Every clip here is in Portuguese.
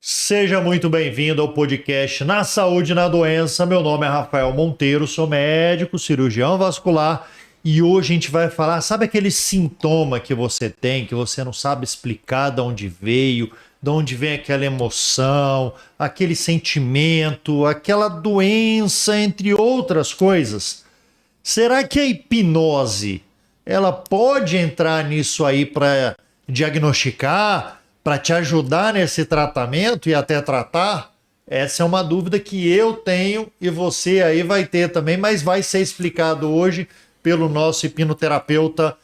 Seja muito bem-vindo ao podcast Na Saúde e na Doença. Meu nome é Rafael Monteiro, sou médico, cirurgião vascular e hoje a gente vai falar, sabe aquele sintoma que você tem, que você não sabe explicar de onde veio, de onde vem aquela emoção, aquele sentimento, aquela doença, entre outras coisas? Será que a hipnose, ela pode entrar nisso aí para diagnosticar, para te ajudar nesse tratamento e até tratar? Essa é uma dúvida que eu tenho e você aí vai ter também, mas vai ser explicado hoje pelo nosso hipnoterapeuta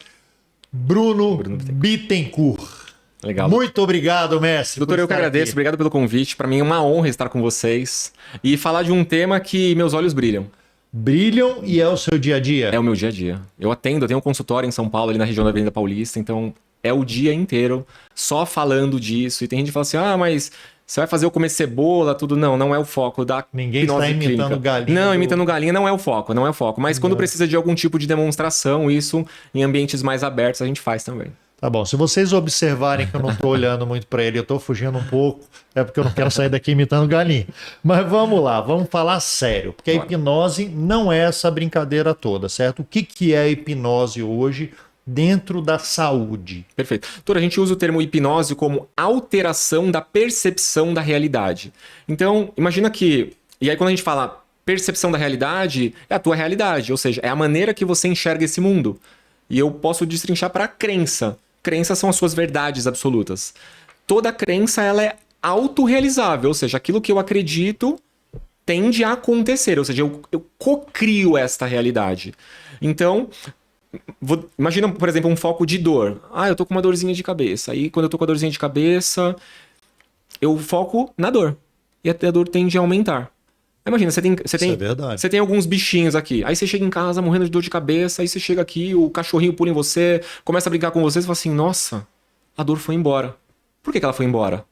Bruno Bittencourt. Legal. Muito obrigado, mestre. Doutor, eu que agradeço. Obrigado pelo convite. Para mim é uma honra estar com vocês e falar de um tema que meus olhos brilham. Brilham e é o seu dia a dia? É o meu dia a dia. Eu tenho um consultório em São Paulo, ali na região da Avenida Paulista, então é o dia inteiro só falando disso. E tem gente que fala assim, mas você vai fazer eu comer cebola, tudo. Não é o foco da Ninguém está imitando clínica. galinha. Não, imitando galinha não é o foco. Mas quando precisa de algum tipo de demonstração, isso em ambientes mais abertos a gente faz também. Tá bom, se vocês observarem que eu não estou olhando muito para ele, eu estou fugindo um pouco, é porque eu não quero sair daqui imitando galinha. Mas vamos lá, vamos falar sério, porque a hipnose não é essa brincadeira toda, certo? O que é a hipnose hoje dentro da saúde? Perfeito. Doutor, a gente usa o termo hipnose como alteração da percepção da realidade. Então, imagina que... E aí quando a gente fala percepção da realidade, é a tua realidade, ou seja, é a maneira que você enxerga esse mundo. E eu posso destrinchar para crença. Crenças são as suas verdades absolutas. Toda crença ela é autorrealizável, ou seja, aquilo que eu acredito tende a acontecer, ou seja, eu cocrio esta realidade. Então, imagina, por exemplo, um foco de dor. Eu tô com uma dorzinha de cabeça. Aí, quando eu tô com a dorzinha de cabeça, eu foco na dor. E a dor tende a aumentar. Imagina, você tem alguns bichinhos aqui. Aí você chega em casa morrendo de dor de cabeça, aí você chega aqui, o cachorrinho pula em você, começa a brincar com você e fala assim, nossa, a dor foi embora. Por que ela foi embora?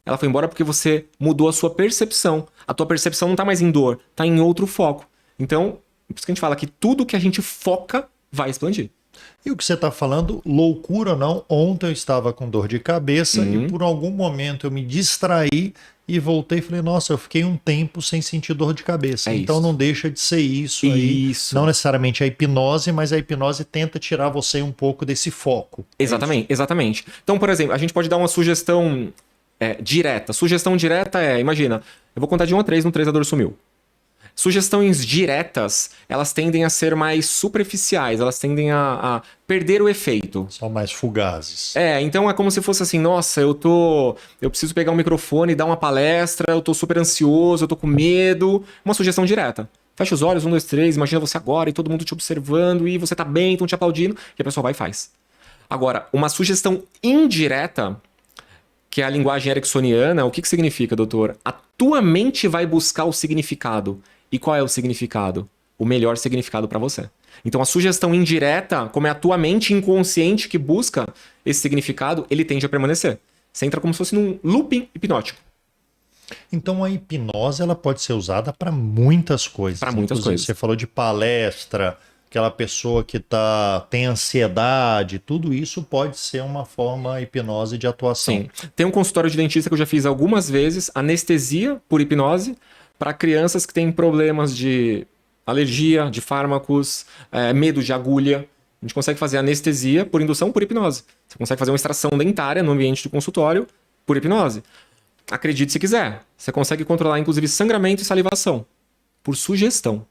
Ela foi embora porque você mudou a sua percepção. A tua percepção não tá mais em dor, tá em outro foco. Então, por isso que a gente fala que tudo que a gente foca vai expandir. E o que você está falando, loucura ou não, ontem eu estava com dor de cabeça e por algum momento eu me distraí e voltei e falei, nossa, eu fiquei um tempo sem sentir dor de cabeça. Então isso. Não deixa de ser isso aí. Não necessariamente a hipnose, mas a hipnose tenta tirar você um pouco desse foco. Exatamente. Então, por exemplo, a gente pode dar uma sugestão direta. Sugestão direta imagina, eu vou contar de 1 a 3, no 3 a dor sumiu. Sugestões diretas, elas tendem a ser mais superficiais, elas tendem a perder o efeito. São mais fugazes. Então é como se fosse assim, nossa, eu preciso pegar um microfone e dar uma palestra, eu tô super ansioso, eu tô com medo. Uma sugestão direta. Fecha os olhos, 1, 2, 3, imagina você agora e todo mundo te observando e você tá bem, estão te aplaudindo, e a pessoa vai e faz. Agora, uma sugestão indireta, que é a linguagem ericksoniana, o que significa, doutor? A tua mente vai buscar o significado. E qual é o significado? O melhor significado para você. Então a sugestão indireta, como é a tua mente inconsciente que busca esse significado, ele tende a permanecer. Você entra como se fosse num looping hipnótico. Então a hipnose ela pode ser usada para muitas coisas. Para muitas coisas. Você falou de palestra, aquela pessoa que tem ansiedade, tudo isso pode ser uma forma hipnose de atuação. Sim. Tem um consultório de dentista que eu já fiz algumas vezes, anestesia por hipnose, para crianças que têm problemas de alergia, de fármacos, medo de agulha. A gente consegue fazer anestesia por indução por hipnose. Você consegue fazer uma extração dentária no ambiente do consultório por hipnose. Acredite se quiser. Você consegue controlar, inclusive, sangramento e salivação por sugestão.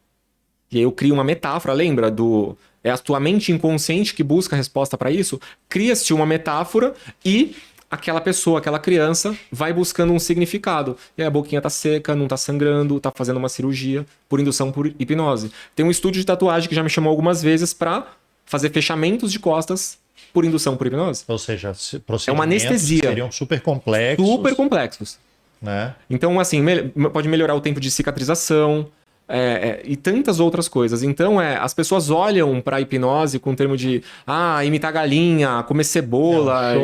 E aí eu crio uma metáfora, lembra? É a tua mente inconsciente que busca a resposta para isso. Cria-se uma metáfora e aquela pessoa, aquela criança, vai buscando um significado. E aí a boquinha tá seca, não tá sangrando, tá fazendo uma cirurgia por indução por hipnose. Tem um estúdio de tatuagem que já me chamou algumas vezes para fazer fechamentos de costas por indução por hipnose. Ou seja, é uma anestesia. Seriam super complexos. Super complexos. Né? Então, assim, pode melhorar o tempo de cicatrização, e tantas outras coisas. Então, as pessoas olham para a hipnose com o termo de imitar galinha, comer cebola.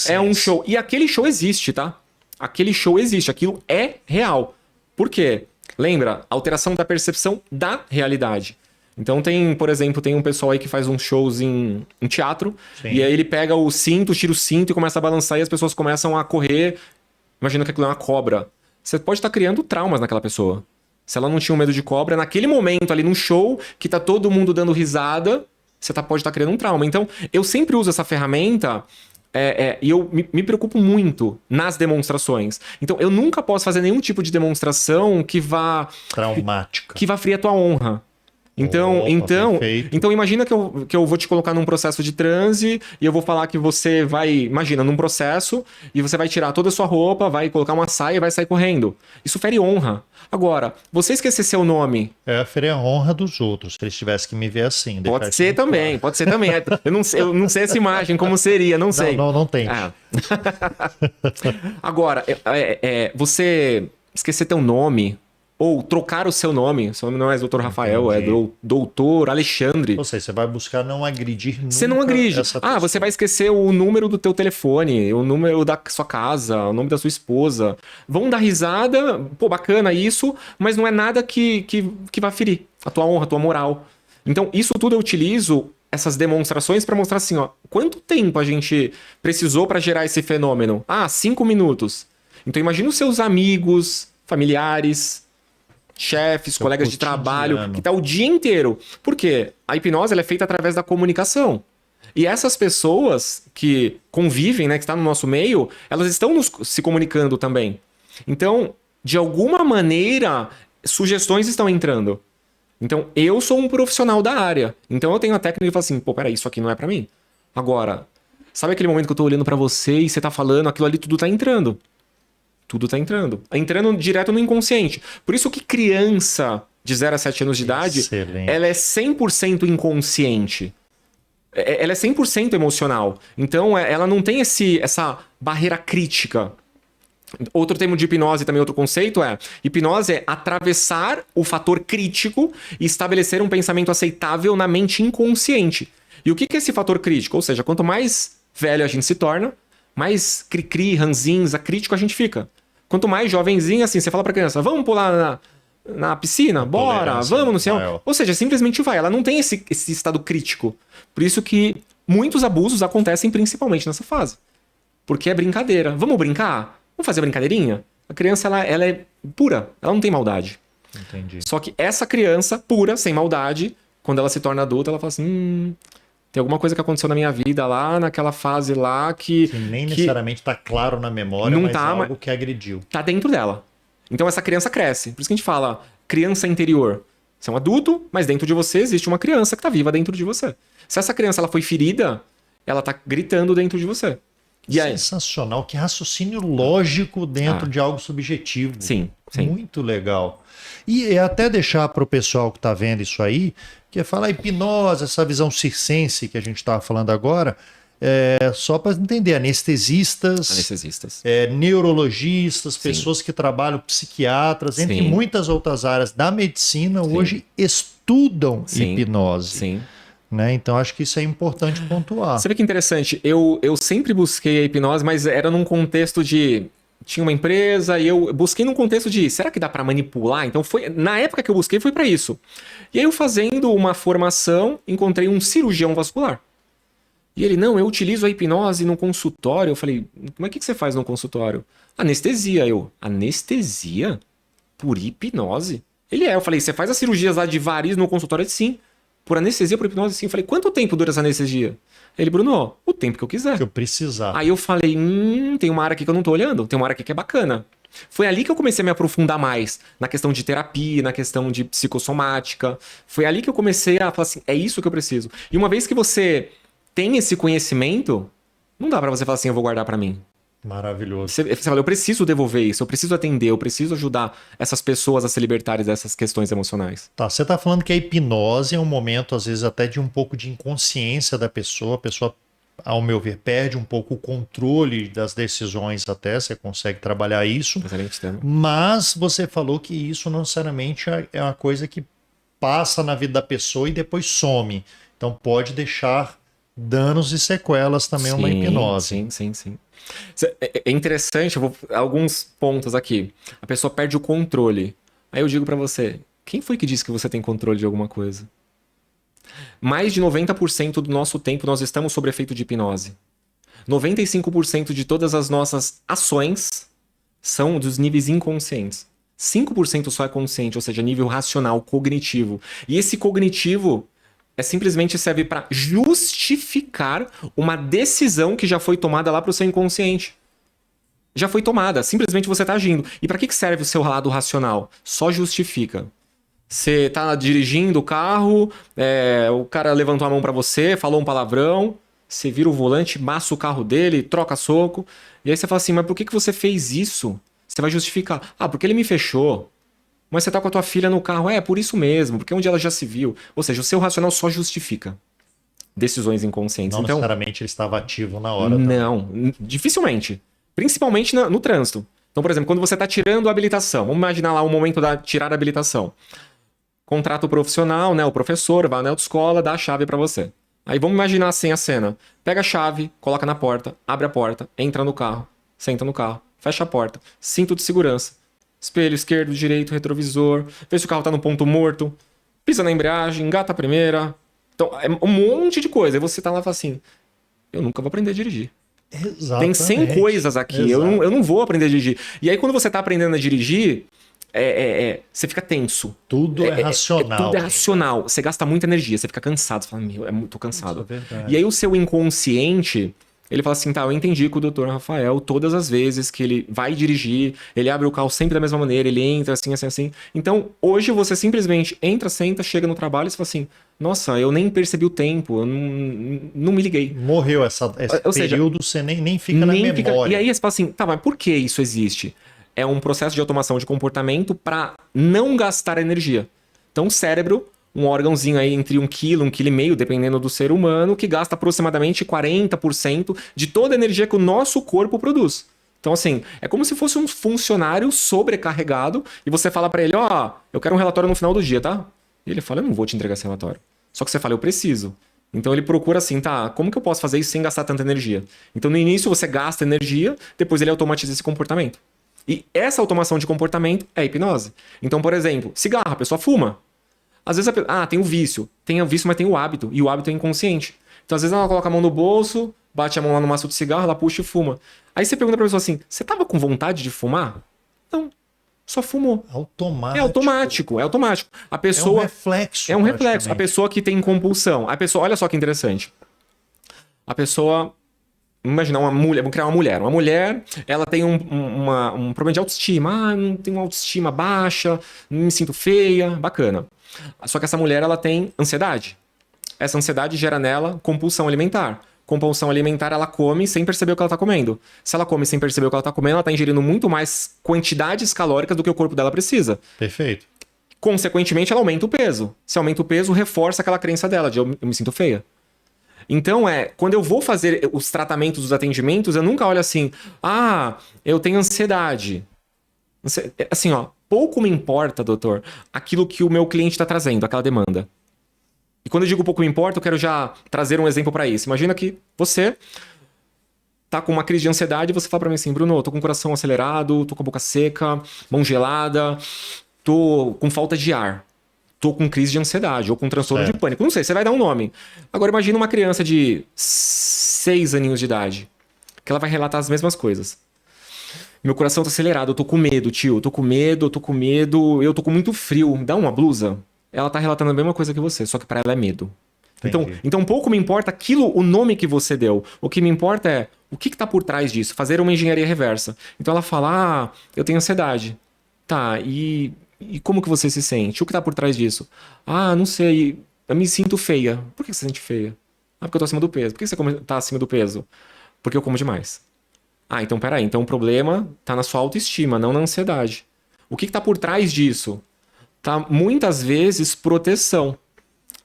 É um show. E aquele show existe, tá? Aquele show existe. Aquilo é real. Por quê? Lembra? Alteração da percepção da realidade. Então por exemplo, tem um pessoal aí que faz uns shows em teatro. Sim. E aí ele pega o cinto, tira o cinto e começa a balançar e as pessoas começam a correr Imagina que aquilo é uma cobra. Você pode estar criando traumas naquela pessoa. Se ela não tinha um medo de cobra, naquele momento ali num show, que tá todo mundo dando risada, você pode estar criando um trauma. Então, eu sempre uso essa ferramenta e eu me preocupo muito nas demonstrações. Então, eu nunca posso fazer nenhum tipo de demonstração que vá... Traumática. Que vá ferir a tua honra. Então, Perfeito. então imagina que eu vou te colocar num processo de transe e eu vou falar que você vai, imagina, num processo e você vai tirar toda a sua roupa, vai colocar uma saia e vai sair correndo. Isso fere honra. Agora, você esquecer seu nome... Ferir a honra dos outros, se eles tivessem que me ver assim. Pode ser também, pode ser também. Eu não sei essa imagem, como seria, não sei. Não tem. Agora, você esquecer teu nome... Ou trocar o seu nome não é Dr. Rafael, é Doutor Alexandre. Ou seja, você vai buscar não agredir nunca. Você não agride. Essa pessoa. Você vai esquecer o número do teu telefone, o número da sua casa, o nome da sua esposa. Vão dar risada, pô, bacana isso, mas não é nada que vai ferir a tua honra, a tua moral. Então, isso tudo eu utilizo, essas demonstrações, para mostrar assim, ó, quanto tempo a gente precisou para gerar esse fenômeno? 5 minutos. Então, imagina os seus amigos, familiares... chefes, colegas de trabalho, que tá o dia inteiro. Por quê? A hipnose ela é feita através da comunicação. E essas pessoas que convivem, né, que estão no nosso meio, elas estão se comunicando também. Então, de alguma maneira, sugestões estão entrando. Então, eu sou um profissional da área. Então, eu tenho a técnica de falar assim, pô, peraí, isso aqui não é pra mim. Agora, sabe aquele momento que eu tô olhando pra você e você tá falando, aquilo ali tudo tá entrando. Tudo tá entrando. Entrando direto no inconsciente. Por isso que criança de 0 a 7 anos de idade, ela é 100% inconsciente. Ela é 100% emocional. Então, ela não tem essa barreira crítica. Outro termo de hipnose, também outro conceito hipnose é atravessar o fator crítico e estabelecer um pensamento aceitável na mente inconsciente. E o que é esse fator crítico? Ou seja, quanto mais velho a gente se torna, mais cri-cri, ranzinza, crítico a gente fica. Quanto mais jovenzinho, assim, você fala pra criança, vamos pular na piscina? Bora, vamos no céu. Ou seja, simplesmente vai. Ela não tem esse estado crítico. Por isso que muitos abusos acontecem principalmente nessa fase. Porque é brincadeira. Vamos brincar? Vamos fazer brincadeirinha? A criança, ela é pura. Ela não tem maldade. Entendi. Só que essa criança, pura, sem maldade, quando ela se torna adulta, ela fala assim... tem alguma coisa que aconteceu na minha vida lá, naquela fase lá que nem necessariamente tá claro na memória, mas é algo que agrediu. Tá dentro dela. Então essa criança cresce. Por isso que a gente fala criança interior. Você é um adulto, mas dentro de você existe uma criança que tá viva dentro de você. Se essa criança ela foi ferida, ela tá gritando dentro de você. E sensacional. Que raciocínio lógico dentro de algo subjetivo. Sim. Muito legal. E até deixar para o pessoal que está vendo isso aí, que é falar hipnose, essa visão circense que a gente estava falando agora, só para entender, anestesistas, neurologistas, pessoas que trabalham, psiquiatras, entre muitas outras áreas da medicina, hoje estudam hipnose. Sim. Né? Então acho que isso é importante pontuar. Você vê que interessante, eu sempre busquei a hipnose, mas era num contexto de... tinha uma empresa e eu busquei num contexto de, será que dá para manipular? Então na época que eu busquei foi para isso. E aí eu fazendo uma formação, encontrei um cirurgião vascular. E ele, não, eu utilizo a hipnose no consultório. Eu falei, mas o que você faz no consultório? Anestesia. Anestesia? Por hipnose? Eu falei, você faz as cirurgias lá de variz no consultório? Ele, sim. Por anestesia, por hipnose, sim. Eu falei, quanto tempo dura essa anestesia? Ele, Bruno, o tempo que eu quiser. Que eu precisar. Aí eu falei, tem uma área aqui que eu não tô olhando, tem uma área aqui que é bacana. Foi ali que eu comecei a me aprofundar mais na questão de terapia, na questão de psicossomática. Foi ali que eu comecei a falar assim, é isso que eu preciso. E uma vez que você tem esse conhecimento, não dá pra você falar assim, eu vou guardar pra mim. Maravilhoso. Você fala, eu preciso devolver isso, eu preciso atender, eu preciso ajudar essas pessoas a se libertarem dessas questões emocionais. Tá, você tá falando que a hipnose é um momento, às vezes, até de um pouco de inconsciência da pessoa. A pessoa, ao meu ver, perde um pouco o controle das decisões até, você consegue trabalhar isso. Excelente tema. Mas você falou que isso não necessariamente é uma coisa que passa na vida da pessoa e depois some. Então pode deixar danos e sequelas também uma hipnose. Sim. É interessante, alguns pontos aqui. A pessoa perde o controle. Aí eu digo pra você, quem foi que disse que você tem controle de alguma coisa? Mais de 90% do nosso tempo nós estamos sob efeito de hipnose. 95% de todas as nossas ações são dos níveis inconscientes. 5% só é consciente, ou seja, nível racional, cognitivo. E esse cognitivo simplesmente serve para justificar uma decisão que já foi tomada lá para o seu inconsciente. Já foi tomada, simplesmente você está agindo. E para que serve o seu lado racional? Só justifica. Você tá dirigindo o carro, o cara levantou a mão para você, falou um palavrão, você vira o volante, massa o carro dele, troca soco, e aí você fala assim, mas por que você fez isso? Você vai justificar. Ah, porque ele me fechou. Mas você tá com a tua filha no carro. É, por isso mesmo, porque onde ela já se viu. Ou seja, o seu racional só justifica decisões inconscientes. Não então, necessariamente ele estava ativo na hora. Não, dificilmente. Principalmente no trânsito. Então, por exemplo, quando você está tirando a habilitação, vamos imaginar lá o momento da tirar a habilitação. Contrata o profissional, né, o professor, vai na autoescola, dá a chave para você. Aí vamos imaginar assim a cena. Pega a chave, coloca na porta, abre a porta, entra no carro, senta no carro, fecha a porta, cinto de segurança, espelho esquerdo, direito, retrovisor, vê se o carro tá no ponto morto, pisa na embreagem, engata a primeira. Então, é um monte de coisa. Aí você tá lá e fala assim, eu nunca vou aprender a dirigir. Exatamente. Tem 100 coisas aqui, eu não vou aprender a dirigir. E aí quando você tá aprendendo a dirigir, você fica tenso. Tudo é racional. Tudo é racional. Você gasta muita energia, você fica cansado. Você fala, tô cansado. Isso é verdade. E aí o seu inconsciente, ele fala assim, tá, eu entendi que o Dr. Rafael, todas as vezes que ele vai dirigir, ele abre o carro sempre da mesma maneira, ele entra assim, assim, assim. Então, hoje você simplesmente entra, senta, chega no trabalho e você fala assim, nossa, eu nem percebi o tempo, eu não me liguei. Morreu esse período, você nem fica na memória. E aí você fala assim, tá, mas por que isso existe? É um processo de automação de comportamento para não gastar energia. Então o cérebro, um órgãozinho aí entre 1 kg, 1,5 kg, dependendo do ser humano, que gasta aproximadamente 40% de toda a energia que o nosso corpo produz. Então assim, é como se fosse um funcionário sobrecarregado e você fala para ele, eu quero um relatório no final do dia, tá? E ele fala, eu não vou te entregar esse relatório. Só que você fala, eu preciso. Então ele procura assim, tá, como que eu posso fazer isso sem gastar tanta energia? Então no início você gasta energia, depois ele automatiza esse comportamento. E essa automação de comportamento é hipnose. Então, por exemplo, cigarro, a pessoa fuma. Às vezes tem o vício. Tem o vício, mas tem o hábito. E o hábito é inconsciente. Então, às vezes ela coloca a mão no bolso, bate a mão lá no maço de cigarro, ela puxa e fuma. Aí você pergunta pra pessoa assim, você tava com vontade de fumar? Não. Só fumou. Automático. É automático, é automático. A pessoa... É um reflexo. É um reflexo. A pessoa que tem compulsão. A pessoa, olha só que interessante. A pessoa... Imagina uma mulher, vamos criar uma mulher. Uma mulher, ela tem um problema de autoestima. Não tenho autoestima baixa, não me sinto feia, bacana. Só que essa mulher, ela tem ansiedade. Essa ansiedade gera nela compulsão alimentar. Compulsão alimentar, ela come sem perceber o que ela está comendo. Se ela come sem perceber o que ela está comendo, ela está ingerindo muito mais quantidades calóricas do que o corpo dela precisa. Perfeito. Consequentemente, ela aumenta o peso. Se aumenta o peso, reforça aquela crença dela de eu me sinto feia. Então, quando eu vou fazer os tratamentos, os atendimentos, eu nunca olho assim, eu tenho ansiedade. Assim, pouco me importa, doutor, aquilo que o meu cliente está trazendo, aquela demanda. E quando eu digo pouco me importa, eu quero já trazer um exemplo para isso. Imagina que você tá com uma crise de ansiedade e você fala para mim assim, Bruno, tô com o coração acelerado, tô com a boca seca, mão gelada, tô com falta de ar. Tô com crise de ansiedade ou com transtorno de pânico. Não sei, você vai dar um nome. Agora imagina uma criança de 6 aninhos de idade, que ela vai relatar as mesmas coisas. Meu coração tá acelerado, eu tô com medo, tio. Eu tô com medo, eu tô com muito frio. Me dá uma blusa? Ela tá relatando a mesma coisa que você, só que para ela é medo. Então pouco me importa o nome que você deu. O que me importa é o que tá por trás disso. Fazer uma engenharia reversa. Então ela fala, eu tenho ansiedade. Tá, e como que você se sente? O que tá por trás disso? Não sei, eu me sinto feia. Por que você se sente feia? Porque eu tô acima do peso. Por que você tá acima do peso? Porque eu como demais. Então peraí, então o problema tá na sua autoestima, não na ansiedade. O que tá por trás disso? Tá muitas vezes proteção.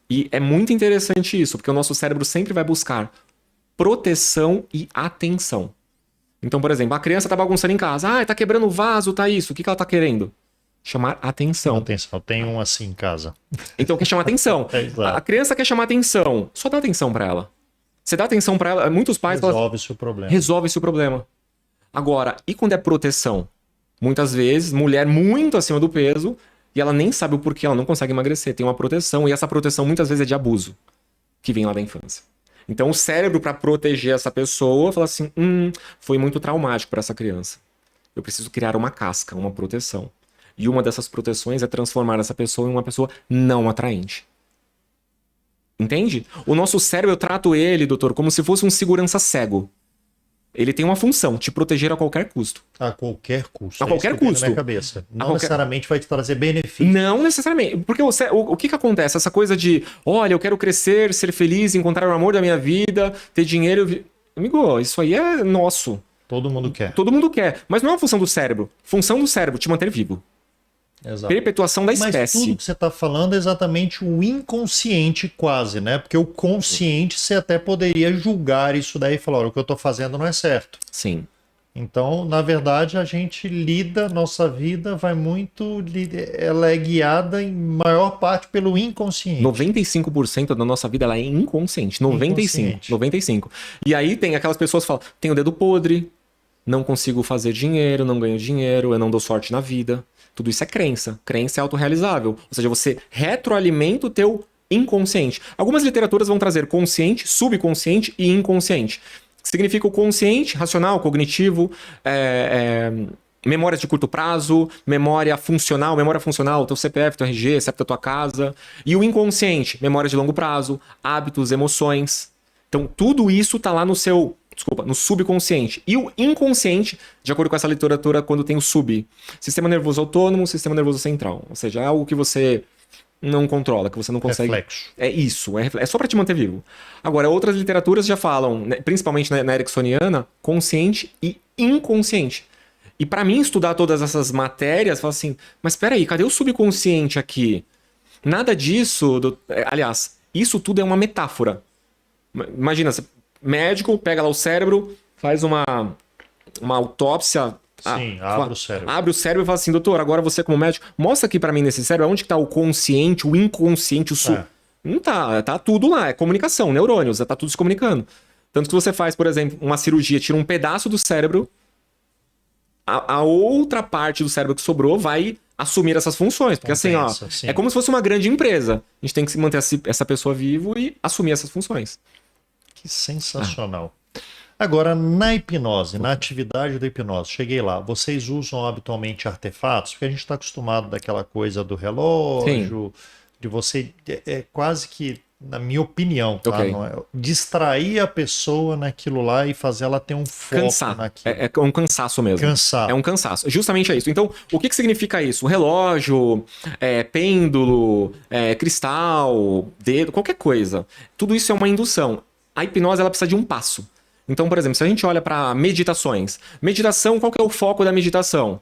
E é muito interessante isso, porque o nosso cérebro sempre vai buscar proteção e atenção. Então, por exemplo, a criança tá bagunçando em casa. Tá quebrando o vaso, tá isso. O que ela tá querendo? Chamar atenção. Atenção, tem um assim em casa. Então quer chamar atenção. A criança quer chamar atenção. Só dá atenção pra ela. Você dá atenção pra ela, muitos pais resolve-se o problema. Resolve-se o problema. Agora, e quando é proteção? Muitas vezes, mulher muito acima do peso e ela nem sabe o porquê, ela não consegue emagrecer. Tem uma proteção e essa proteção muitas vezes é de abuso, que vem lá da infância. Então o cérebro, para proteger essa pessoa, fala assim, foi muito traumático para essa criança. Eu preciso criar uma casca, uma proteção. E uma dessas proteções é transformar essa pessoa em uma pessoa não atraente. Entende? O nosso cérebro, eu trato ele, doutor, como se fosse um segurança cego. Ele tem uma função, te proteger a qualquer custo. A qualquer custo. A qualquer isso que vem custo. na minha cabeça. Não qualquer- necessariamente vai te trazer benefício. Não necessariamente. Porque o que acontece? Essa coisa de, olha, eu quero crescer, ser feliz, encontrar o amor da minha vida, ter dinheiro. Amigo, isso aí é nosso. Todo mundo quer. Todo mundo quer. Mas não é uma função do cérebro. Função do cérebro, te manter vivo. Exato. Perpetuação da Mas espécie. tudo que você está falando é exatamente o inconsciente quase, né? Porque o consciente você até poderia julgar isso daí e falar, olha, o que eu estou fazendo não é certo. Sim. Então, na verdade, a gente lida, nossa vida vai muito, ela é guiada em maior parte pelo inconsciente. 95% da nossa vida ela é inconsciente. 95. E aí tem aquelas pessoas que falam, tenho o dedo podre, não consigo fazer dinheiro, não ganho dinheiro, eu não dou sorte na vida. Tudo isso é crença. Crença é autorrealizável. Ou seja, você retroalimenta o teu inconsciente. Algumas literaturas vão trazer consciente, subconsciente e inconsciente. Significa o consciente, racional, cognitivo, memórias de curto prazo, memória funcional, teu CPF, teu RG, CEP da tua casa. E o inconsciente, memórias de longo prazo, hábitos, emoções. Então, tudo isso está lá no subconsciente. E o inconsciente, de acordo com essa literatura, quando tem o sistema nervoso autônomo, sistema nervoso central. Ou seja, é algo que você não controla, que você não consegue... Reflexo. É isso, é só para te manter vivo. Agora, outras literaturas já falam, né, principalmente na ericksoniana, consciente e inconsciente. E para mim, estudar todas essas matérias, fala assim, mas espera aí, cadê o subconsciente aqui? Nada disso... Aliás, isso tudo é uma metáfora. Imagina, médico pega lá o cérebro, faz uma autópsia. Sim, abre o cérebro. Abre o cérebro e fala assim, doutor, agora você como médico, mostra aqui pra mim nesse cérebro onde que tá o consciente, o inconsciente, Não tá tudo lá, é comunicação, neurônios, tá tudo se comunicando. Tanto que você faz, por exemplo, uma cirurgia, tira um pedaço do cérebro, a outra parte do cérebro que sobrou vai assumir essas funções. Porque sim. É como se fosse uma grande empresa. A gente tem que manter essa pessoa vivo e assumir essas funções. Que sensacional. Agora, na hipnose, na atividade da hipnose, cheguei lá, vocês usam habitualmente artefatos? Porque a gente está acostumado daquela coisa do relógio, de você, quase que, na minha opinião, tá? Okay. Não é, distrair a pessoa naquilo lá e fazer ela ter um foco naquilo. É um cansaço mesmo. É um cansaço. Justamente é isso. Então, o que significa isso? Relógio, pêndulo, cristal, dedo, qualquer coisa. Tudo isso é uma indução. A hipnose ela precisa de um passo. Então, por exemplo, se a gente olha para meditações. Meditação, qual que é o foco da meditação?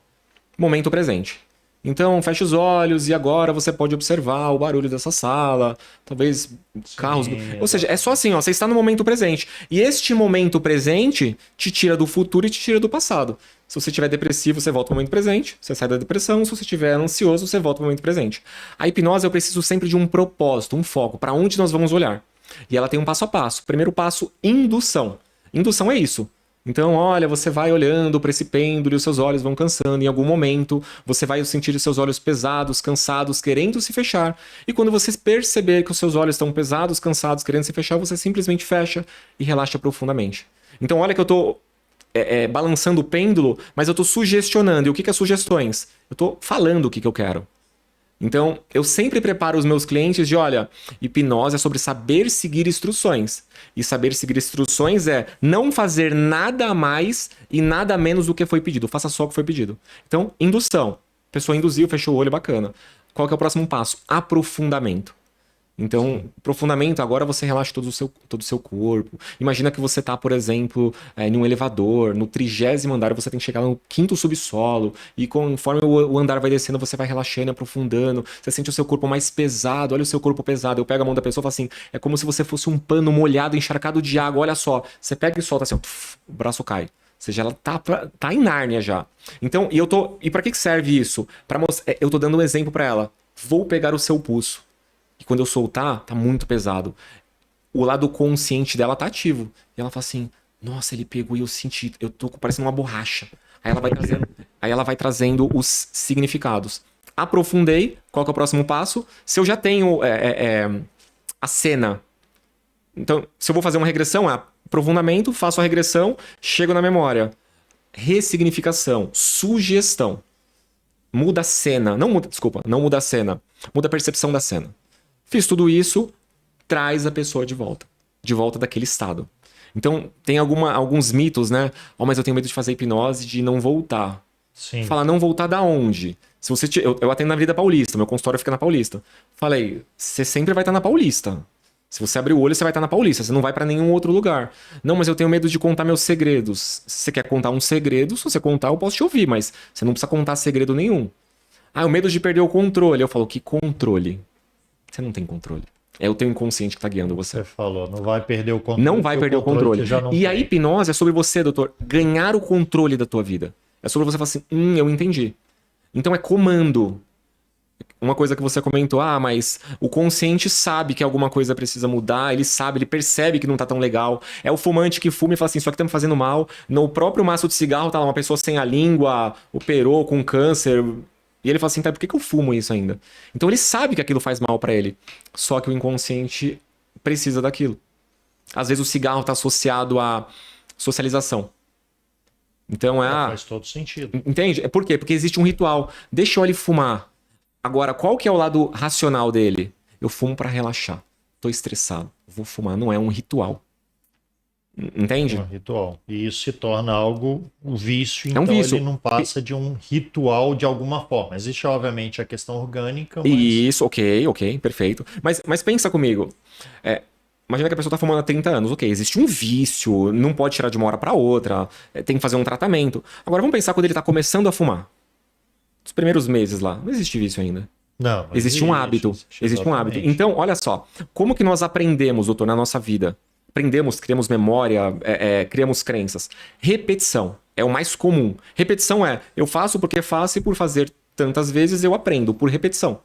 Momento presente. Então, fecha os olhos e agora você pode observar o barulho dessa sala, talvez carros... Ou seja, é só assim, ó, você está no momento presente. E este momento presente te tira do futuro e te tira do passado. Se você estiver depressivo, você volta ao momento presente, você sai da depressão. Se você estiver ansioso, você volta ao momento presente. A hipnose, eu preciso sempre de um propósito, um foco, para onde nós vamos olhar. E ela tem um passo a passo. Primeiro passo, indução. Indução é isso. Então, olha, você vai olhando para esse pêndulo e os seus olhos vão cansando. Em algum momento, você vai sentir os seus olhos pesados, cansados, querendo se fechar. E quando você perceber que os seus olhos estão pesados, cansados, querendo se fechar, você simplesmente fecha e relaxa profundamente. Então, olha que eu estou balançando o pêndulo, mas eu estou sugestionando. E o que é sugestões? Eu estou falando o que eu quero. Então, eu sempre preparo os meus clientes de, olha, hipnose é sobre saber seguir instruções. E saber seguir instruções é não fazer nada a mais e nada a menos do que foi pedido. Faça só o que foi pedido. Então, indução. A pessoa induziu, fechou o olho, bacana. Qual que é o próximo passo? Aprofundamento. Então, aprofundamento, agora você relaxa todo o seu corpo. Imagina que você está, por exemplo, em um elevador, no 30º andar, você tem que chegar no 5º subsolo, e conforme o andar vai descendo, você vai relaxando, aprofundando, você sente o seu corpo mais pesado, olha o seu corpo pesado. Eu pego a mão da pessoa e falo assim, é como se você fosse um pano molhado, encharcado de água, olha só. Você pega e solta assim, ó, o braço cai. Ou seja, ela tá em Nárnia já. Então, e para que serve isso? Eu tô dando um exemplo para ela. Vou pegar o seu pulso. E quando eu soltar, tá muito pesado. O lado consciente dela tá ativo. E ela fala assim, nossa, ele pegou e eu senti, eu tô parecendo uma borracha. Aí ela vai trazendo os significados. Aprofundei, qual que é o próximo passo? Se eu já tenho a cena. Então, se eu vou fazer uma regressão, aprofundamento, faço a regressão, chego na memória. ressignificação, sugestão. Muda a cena. Não muda a cena. Muda a percepção da cena. Fiz tudo isso, traz a pessoa de volta. De volta daquele estado. Então, tem alguns mitos, né? Mas eu tenho medo de fazer hipnose de não voltar. Sim. Fala, não voltar da onde? Se você eu atendo na Avenida Paulista, meu consultório fica na Paulista. Falei, você sempre vai estar na Paulista. Se você abrir o olho, você vai estar na Paulista. Você não vai para nenhum outro lugar. Não, mas eu tenho medo de contar meus segredos. Se você quer contar um segredo, se você contar, eu posso te ouvir, mas você não precisa contar segredo nenhum. O medo de perder o controle. Eu falo, que controle? Você não tem controle. É o teu inconsciente que tá guiando você. Você falou, não vai perder o controle. Não vai perder o controle. E a hipnose é sobre você, doutor, ganhar o controle da tua vida. É sobre você falar assim, eu entendi. Então é comando. Uma coisa que você comentou, mas o consciente sabe que alguma coisa precisa mudar, ele sabe, ele percebe que não tá tão legal. É o fumante que fuma e fala assim, isso aqui tá me fazendo mal. No próprio maço de cigarro tá lá uma pessoa sem a língua, operou com câncer. E ele fala assim, tá, por que eu fumo isso ainda? Então ele sabe que aquilo faz mal pra ele. Só que o inconsciente precisa daquilo. Às vezes o cigarro tá associado à socialização. Então faz todo sentido. Entende? Por quê? Porque existe um ritual. Deixa ele fumar. Agora, qual que é o lado racional dele? Eu fumo pra relaxar. Tô estressado. Vou fumar. Não é um ritual. Entende? É um ritual. E isso se torna um vício. É um então vício. Ele não passa de um ritual de alguma forma. Existe, obviamente, a questão orgânica. Mas... Isso, ok, perfeito. Mas pensa comigo. Imagina que a pessoa tá fumando há 30 anos. Ok, existe um vício, não pode tirar de uma hora pra outra, tem que fazer um tratamento. Agora vamos pensar quando ele tá começando a fumar. Os primeiros meses lá, não existe vício ainda. Não, existe um hábito. Existe um hábito. Então, olha só, como que nós aprendemos, doutor, na nossa vida? Aprendemos, criamos memória, criamos crenças. Repetição é o mais comum. Repetição eu faço porque faço e por fazer tantas vezes eu aprendo, por repetição.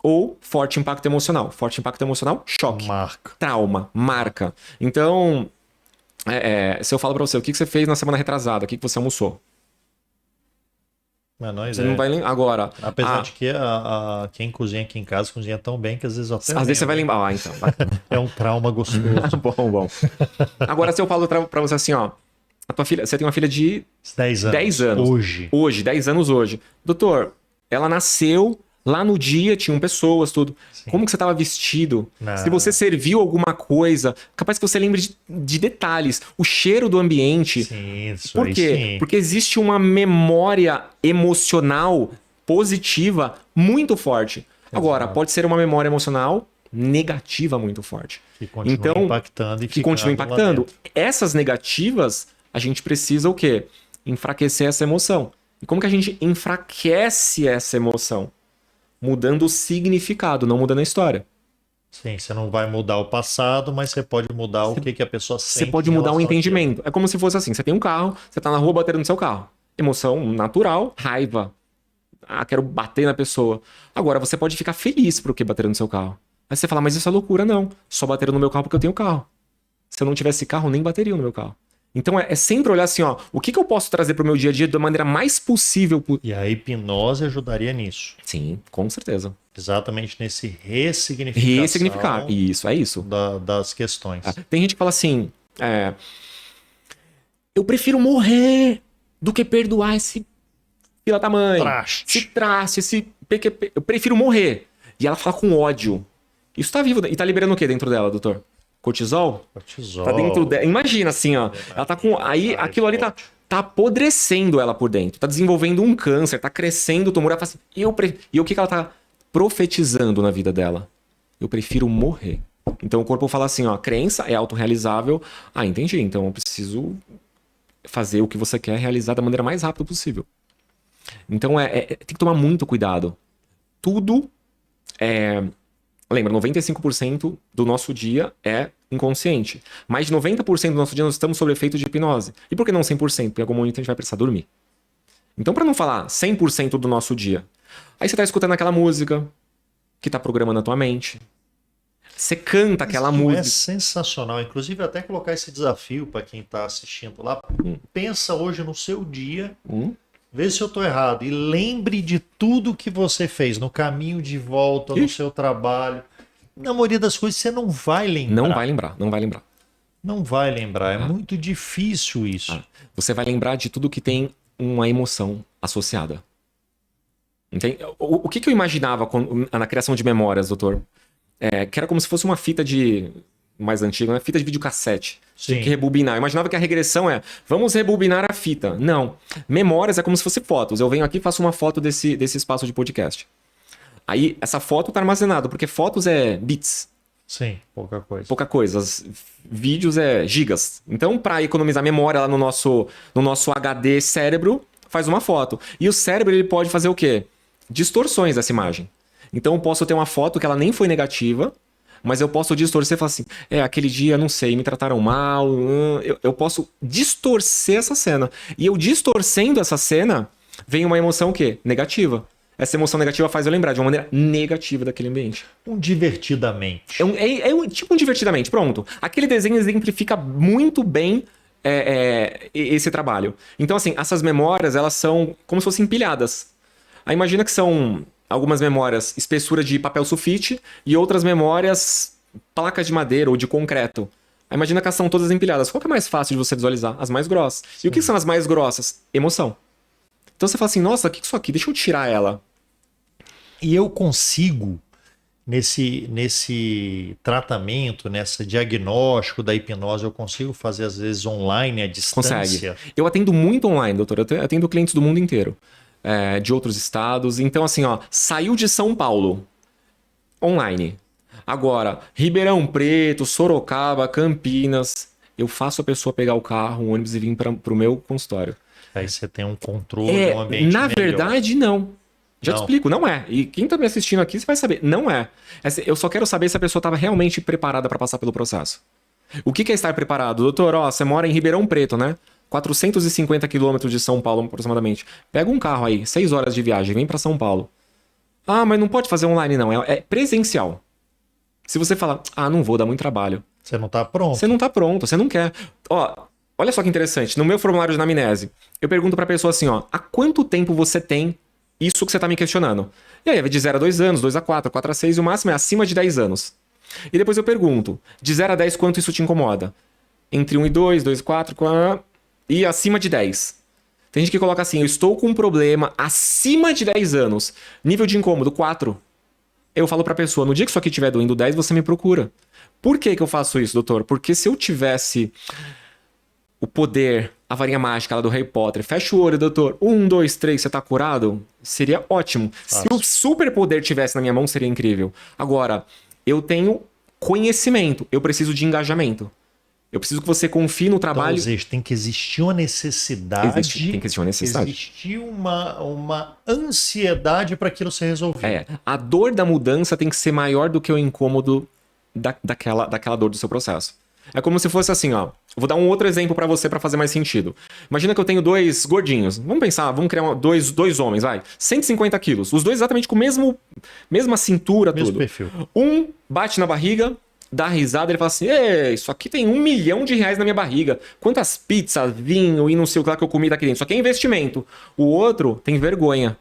Ou forte impacto emocional. Forte impacto emocional, choque. Marca. Trauma, marca. Então, se eu falo pra você, o que você fez na semana retrasada? O que você almoçou? Você não vai lembrar. Agora. Apesar de que quem cozinha aqui em casa cozinha tão bem que às vezes até. Às vezes você vai lembrar. Então. É um trauma gostoso. Bom. Agora, se eu falo pra você assim, ó. A tua filha, você tem uma filha de 10 anos. 10 anos. Hoje, 10 anos hoje. Doutor, ela nasceu. Lá no dia tinham pessoas, tudo. Sim. Como que você estava vestido? Não. Se você serviu alguma coisa, capaz que você lembre de detalhes. O cheiro do ambiente. Sim, isso. Por quê? Sim. Porque existe uma memória emocional positiva muito forte. Exato. Agora, pode ser uma memória emocional negativa muito forte. Que continua impactando e que continua impactando. Essas negativas, a gente precisa o quê? Enfraquecer essa emoção. E como que a gente enfraquece essa emoção? Mudando o significado, não mudando a história. Sim, você não vai mudar o passado, mas você pode mudar o que a pessoa sente. Você pode mudar o entendimento. É como se fosse assim, você tem um carro, você tá na rua batendo no seu carro. Emoção natural, raiva. Quero bater na pessoa. Agora, você pode ficar feliz por que bateram no seu carro. Aí você fala, mas isso é loucura, não. Só bateram no meu carro porque eu tenho carro. Se eu não tivesse carro, nem bateriam no meu carro. Então é sempre olhar assim, o que eu posso trazer para o meu dia a dia da maneira mais possível. E a hipnose ajudaria nisso. Sim, com certeza. Exatamente nesse ressignificação. Ressignificar, isso, é isso. Das questões. Tem gente que fala assim, eu prefiro morrer do que perdoar esse filho da mãe. Esse traste, esse PQP. Eu prefiro morrer. E ela fala com ódio. Isso tá vivo. E tá liberando o que dentro dela, doutor? Cortisol? Cortisol. Tá dentro dela. Imagina assim, ela tá com... Aí aquilo ali tá apodrecendo ela por dentro. Tá desenvolvendo um câncer, tá crescendo o tumor. Ela fala assim, E o que ela tá profetizando na vida dela? Eu prefiro morrer. Então o corpo fala assim, a crença é autorrealizável. Entendi. Então eu preciso fazer o que você quer realizar da maneira mais rápida possível. Então tem que tomar muito cuidado. Tudo Lembra, 95% do nosso dia é inconsciente. Mais de 90% do nosso dia nós estamos sob efeito de hipnose. E por que não 100%? Porque em algum momento a gente vai precisar dormir. Então, para não falar 100% do nosso dia, aí você está escutando aquela música que está programando a tua mente. Você canta aquela música. É sensacional. Inclusive, até colocar esse desafio para quem está assistindo lá. Pensa hoje no seu dia. Vê se eu tô errado. E lembre de tudo que você fez no caminho de volta, no seu trabalho. Na maioria das coisas você não vai lembrar. Não vai lembrar. Não vai lembrar, é muito difícil isso. Você vai lembrar de tudo que tem uma emoção associada. Entende? O que eu imaginava na criação de memórias, doutor? Que era como se fosse uma fita de... mais antiga, né? Fita de videocassete. Tinha que rebobinar. Eu imaginava que a regressão vamos rebobinar a fita. Não. Memórias é como se fosse fotos. Eu venho aqui e faço uma foto desse espaço de podcast. Aí, essa foto tá armazenada, porque fotos é bits. Sim, pouca coisa. Pouca coisa. Vídeos é gigas. Então, para economizar memória lá no nosso HD cérebro, faz uma foto. E o cérebro, ele pode fazer o quê? Distorções dessa imagem. Então, eu posso ter uma foto que ela nem foi negativa, mas eu posso distorcer e falar assim, aquele dia, não sei, me trataram mal. Eu posso distorcer essa cena. E eu distorcendo essa cena, vem uma emoção o quê? Negativa. Essa emoção negativa faz eu lembrar de uma maneira negativa daquele ambiente. Um divertidamente. Tipo um divertidamente, pronto. Aquele desenho exemplifica muito bem esse trabalho. Então, assim, essas memórias, elas são como se fossem empilhadas. Aí imagina que são algumas memórias espessura de papel sulfite e outras memórias placas de madeira ou de concreto. Aí imagina que elas são todas empilhadas. Qual que é mais fácil de você visualizar? As mais grossas. Sim. E o que são as mais grossas? Emoção. Então você fala assim, nossa, o que é isso aqui? Deixa eu tirar ela. E eu consigo, nesse tratamento, nesse diagnóstico da hipnose, eu consigo fazer, às vezes, online, à distância? Consegue. Eu atendo muito online, doutor. Eu atendo clientes do mundo inteiro, de outros estados. Então, assim, saiu de São Paulo, online. Agora, Ribeirão Preto, Sorocaba, Campinas, eu faço a pessoa pegar o carro, o ônibus e vir para o meu consultório. Aí você tem um controle, um ambiente na melhor. Verdade, não. Já te explico, não é. E quem tá me assistindo aqui, você vai saber. Não é. Eu só quero saber se a pessoa estava realmente preparada para passar pelo processo. O que é estar preparado? Doutor, você mora em Ribeirão Preto, né? 450 quilômetros de São Paulo, aproximadamente. Pega um carro aí, 6 horas de viagem, vem para São Paulo. Ah, mas não pode fazer online, não. É presencial. Se você falar, não vou, dá muito trabalho. Você não tá pronto. Você não tá pronto, você não quer. Olha só que interessante. No meu formulário de anamnese, eu pergunto pra pessoa assim, há quanto tempo você tem isso que você tá me questionando? E aí, de 0 a 2 anos, 2 a 4, 4 a 6, e o máximo é acima de 10 anos. E depois eu pergunto, de 0 a 10, quanto isso te incomoda? Entre 1 e 2, 2 e 4, e acima de 10. Tem gente que coloca assim, eu estou com um problema acima de 10 anos. Nível de incômodo, 4. Eu falo pra pessoa, no dia que isso aqui estiver doendo 10, você me procura. Por que eu faço isso, doutor? Porque se eu tivesse o poder, a varinha mágica lá do Harry Potter, fecha o olho, doutor, 1, 2, 3, você tá curado? Seria ótimo. Se o superpoder tivesse na minha mão, seria incrível. Agora, eu tenho conhecimento, eu preciso de engajamento. Eu preciso que você confie no trabalho. Então, tem que existir uma necessidade. Tem que existir uma necessidade. Existir uma ansiedade para aquilo ser resolvido. A dor da mudança tem que ser maior do que o incômodo daquela dor do seu processo. É como se fosse assim, Vou dar um outro exemplo pra você pra fazer mais sentido. Imagina que eu tenho 2 gordinhos. Vamos pensar, vamos criar dois homens, vai. 150 quilos. Os dois exatamente com mesma cintura, mesmo tudo. Perfil. Um bate na barriga, dá risada, ele fala assim, isso aqui tem R$1 milhão na minha barriga. Quantas pizzas, vinho e não sei o que lá que eu comi daqui dentro. Isso aqui é investimento. O outro tem vergonha.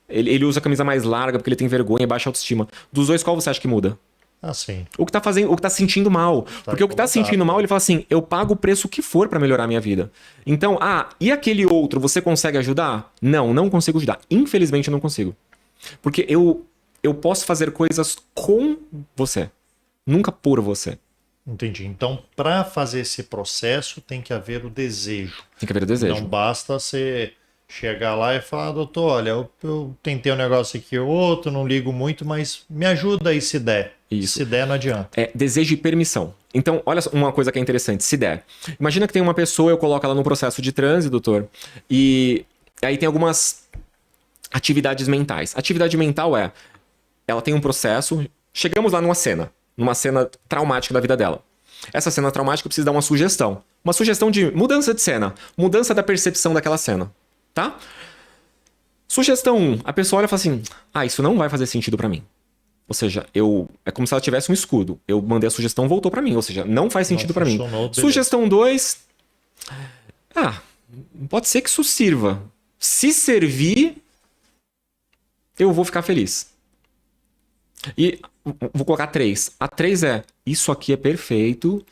Ele usa a camisa mais larga porque ele tem vergonha, baixa autoestima. Dos dois, qual você acha que muda? Sim. O que tá sentindo mal. Porque o que tá sentindo mal, ele fala assim, eu pago o preço que for pra melhorar a minha vida. Então, e aquele outro, você consegue ajudar? Não consigo ajudar. Infelizmente, eu não consigo. Porque eu posso fazer coisas com você. Nunca por você. Entendi. Então, para fazer esse processo, tem que haver o desejo. Tem que haver o desejo. Não basta você chegar lá e falar, doutor, olha, eu tentei um negócio aqui ou outro, não ligo muito, mas me ajuda aí se der. Isso. Se der, não adianta. Desejo e permissão. Então, olha uma coisa que é interessante, se der. Imagina que tem uma pessoa, eu coloco ela no processo de transe, doutor, e aí tem algumas atividades mentais. Atividade mental ela tem um processo, chegamos lá numa cena traumática da vida dela. Essa cena traumática precisa dar uma sugestão. Uma sugestão de mudança de cena, mudança da percepção daquela cena, tá? Sugestão 1, a pessoa olha e fala assim, isso não vai fazer sentido pra mim. Ou seja, é como se ela tivesse um escudo. Eu mandei a sugestão, voltou pra mim. Ou seja, não faz sentido pra mim. Beleza. Sugestão 2. Pode ser que isso sirva. Se servir, eu vou ficar feliz. E vou colocar 3. A 3 isso aqui é perfeito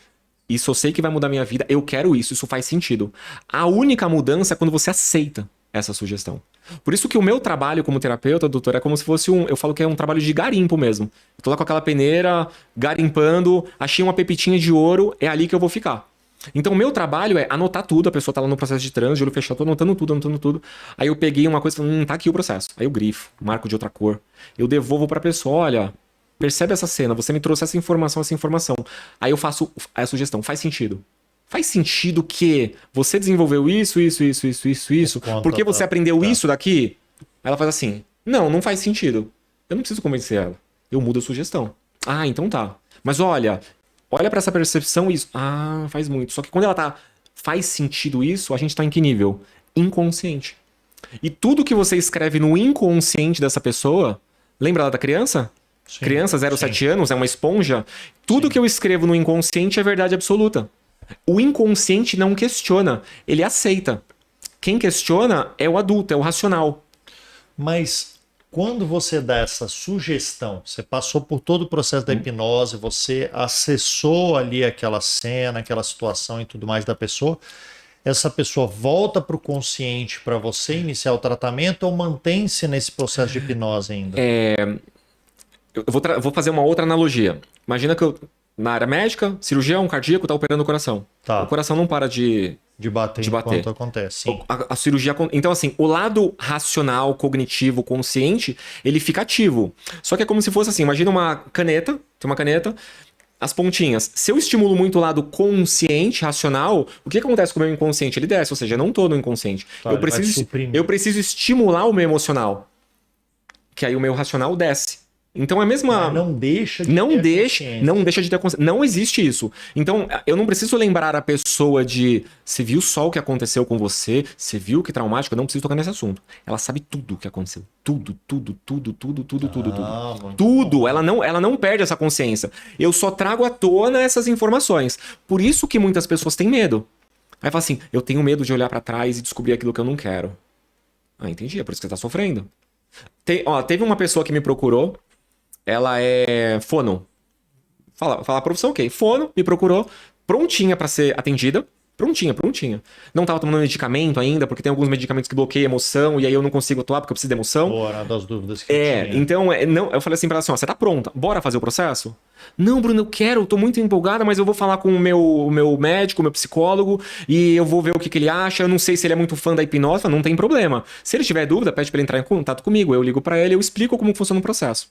isso eu sei que vai mudar minha vida, eu quero isso faz sentido. A única mudança é quando você aceita essa sugestão. Por isso que o meu trabalho como terapeuta, doutor, é como se fosse eu falo que é um trabalho de garimpo mesmo. Eu tô lá com aquela peneira, garimpando, achei uma pepitinha de ouro, é ali que eu vou ficar. Então, o meu trabalho é anotar tudo, a pessoa tá lá no processo de trânsito, de olho fechado, tô anotando tudo. Aí eu peguei uma coisa e falei, tá aqui o processo. Aí eu grifo, marco de outra cor. Eu devolvo pra pessoa, olha, percebe essa cena, você me trouxe essa informação. Aí eu faço a sugestão, faz sentido. Faz sentido que você desenvolveu isso, porque você aprendeu isso daqui? Aí ela faz assim, não faz sentido. Eu não preciso convencer ela. Eu mudo a sugestão. Ah, então tá. Mas olha pra essa percepção isso. Ah, faz muito. Só que quando ela faz sentido isso, a gente tá em que nível? Inconsciente. E tudo que você escreve no inconsciente dessa pessoa, lembra lá da criança? Sim, criança, 0 a 7 anos, é uma esponja. Tudo que eu escrevo no inconsciente é verdade absoluta. O inconsciente não questiona, ele aceita. Quem questiona é o adulto, é o racional. Mas quando você dá essa sugestão, você passou por todo o processo da hipnose, você acessou ali aquela cena, aquela situação e tudo mais da pessoa, essa pessoa volta para o consciente para você iniciar o tratamento ou mantém-se nesse processo de hipnose ainda? Eu vou fazer uma outra analogia. Imagina que na área médica, cirurgião, cardíaco, tá operando o coração. Tá. O coração não para de bater enquanto acontece. Sim. A cirurgia... Então, assim, o lado racional, cognitivo, consciente, ele fica ativo. Só que é como se fosse assim, imagina uma caneta, tem uma caneta, as pontinhas. Se eu estimulo muito o lado consciente, racional, o que acontece com o meu inconsciente? Ele desce, ou seja, eu não tô no inconsciente. Tá, eu preciso estimular o meu emocional, que aí o meu racional desce. Então é a mesma... Mas não deixa de ter consciência. Não existe isso. Então eu não preciso lembrar a pessoa de... Você viu só o que aconteceu com você? Você viu que traumático? Eu não preciso tocar nesse assunto. Ela sabe tudo o que aconteceu. Tudo. Tudo. Ela não perde essa consciência. Eu só trago à tona essas informações. Por isso que muitas pessoas têm medo. Aí fala assim, eu tenho medo de olhar pra trás e descobrir aquilo que eu não quero. Ah, entendi. É por isso que você tá sofrendo. Teve uma pessoa que me procurou. Ela é fono. Fala a profissão, ok. Fono, me procurou, prontinha pra ser atendida. Prontinha. Não tava tomando medicamento ainda, porque tem alguns medicamentos que bloqueiam a emoção, e aí eu não consigo atuar porque eu preciso de emoção. Bora, das dúvidas que tinha. Então, não, eu falei assim pra ela assim, você tá pronta? Bora fazer o processo? Não, Bruno, eu tô muito empolgada, mas eu vou falar com o meu médico, o meu psicólogo, e eu vou ver o que ele acha, eu não sei se ele é muito fã da hipnose, não tem problema. Se ele tiver dúvida, pede pra ele entrar em contato comigo, eu ligo pra ele, eu explico como funciona o processo.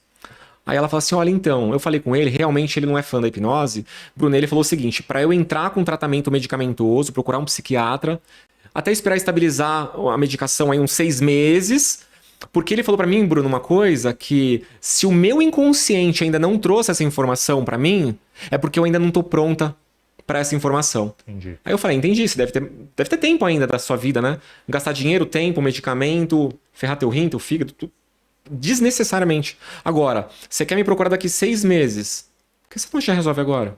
Aí ela fala assim, olha, então, eu falei com ele, realmente ele não é fã da hipnose. Bruno, ele falou o seguinte, para eu entrar com tratamento medicamentoso, procurar um psiquiatra, até esperar estabilizar a medicação aí uns 6 meses, porque ele falou para mim, Bruno, uma coisa que se o meu inconsciente ainda não trouxe essa informação para mim, é porque eu ainda não tô pronta para essa informação. Entendi. Aí eu falei, entendi, você deve ter tempo ainda da sua vida, né? Gastar dinheiro, tempo, medicamento, ferrar teu rim, teu fígado, tudo. Desnecessariamente. Agora, você quer me procurar daqui 6 meses? Por que você não já resolve agora?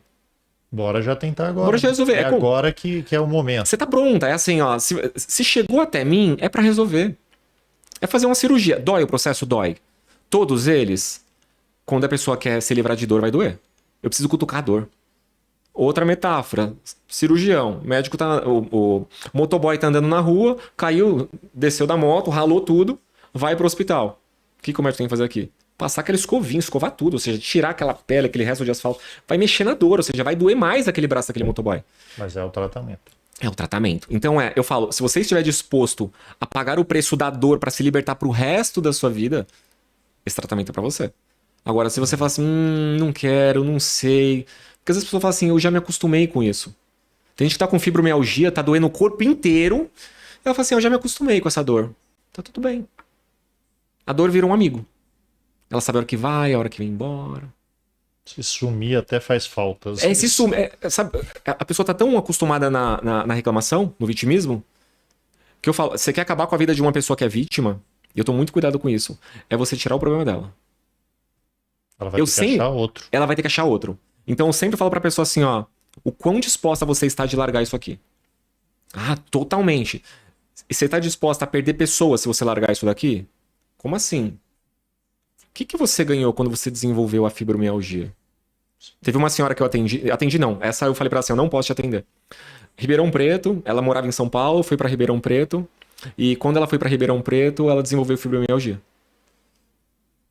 Bora já tentar agora. Bora já resolver. É agora que é o momento. Você tá pronta. É assim, ó. Se chegou até mim, é pra resolver. É fazer uma cirurgia. Dói o processo? Dói. Todos eles, quando a pessoa quer se livrar de dor, vai doer. Eu preciso cutucar a dor. Outra metáfora. Cirurgião. O médico tá... O motoboy tá andando na rua, caiu, desceu da moto, ralou tudo, vai pro hospital. O que o médico tem que fazer aqui? Passar aquela escovinha, escovar tudo, ou seja, tirar aquela pele, aquele resto de asfalto. Vai mexer na dor, ou seja, vai doer mais aquele braço daquele motoboy. Mas é o tratamento. É o tratamento. Então eu falo, se você estiver disposto a pagar o preço da dor para se libertar pro resto da sua vida, esse tratamento é pra você. Agora, se você fala assim, não quero, não sei... Porque às vezes a pessoa fala assim, eu já me acostumei com isso. Tem gente que tá com fibromialgia, tá doendo o corpo inteiro. Ela fala assim, eu já me acostumei com essa dor. Tá tudo bem. A dor virou um amigo. Ela sabe a hora que vai, a hora que vem embora. Se sumir até faz falta. Se sumir. Sabe, a pessoa tá tão acostumada na reclamação, no vitimismo, que eu falo, você quer acabar com a vida de uma pessoa que é vítima, e eu tô muito cuidado com isso, é você tirar o problema dela. Ela vai ter que achar outro. Ela vai ter que achar outro. Então eu sempre falo pra pessoa assim, ó, o quão disposta você está de largar isso aqui? Ah, totalmente. E você tá disposta a perder pessoas se você largar isso daqui? Como assim? O que você ganhou quando você desenvolveu a fibromialgia? Teve uma senhora que eu atendi não, essa eu falei pra ela assim, eu não posso te atender. Ribeirão Preto, ela morava em São Paulo, foi pra Ribeirão Preto, e quando ela foi pra Ribeirão Preto, ela desenvolveu fibromialgia.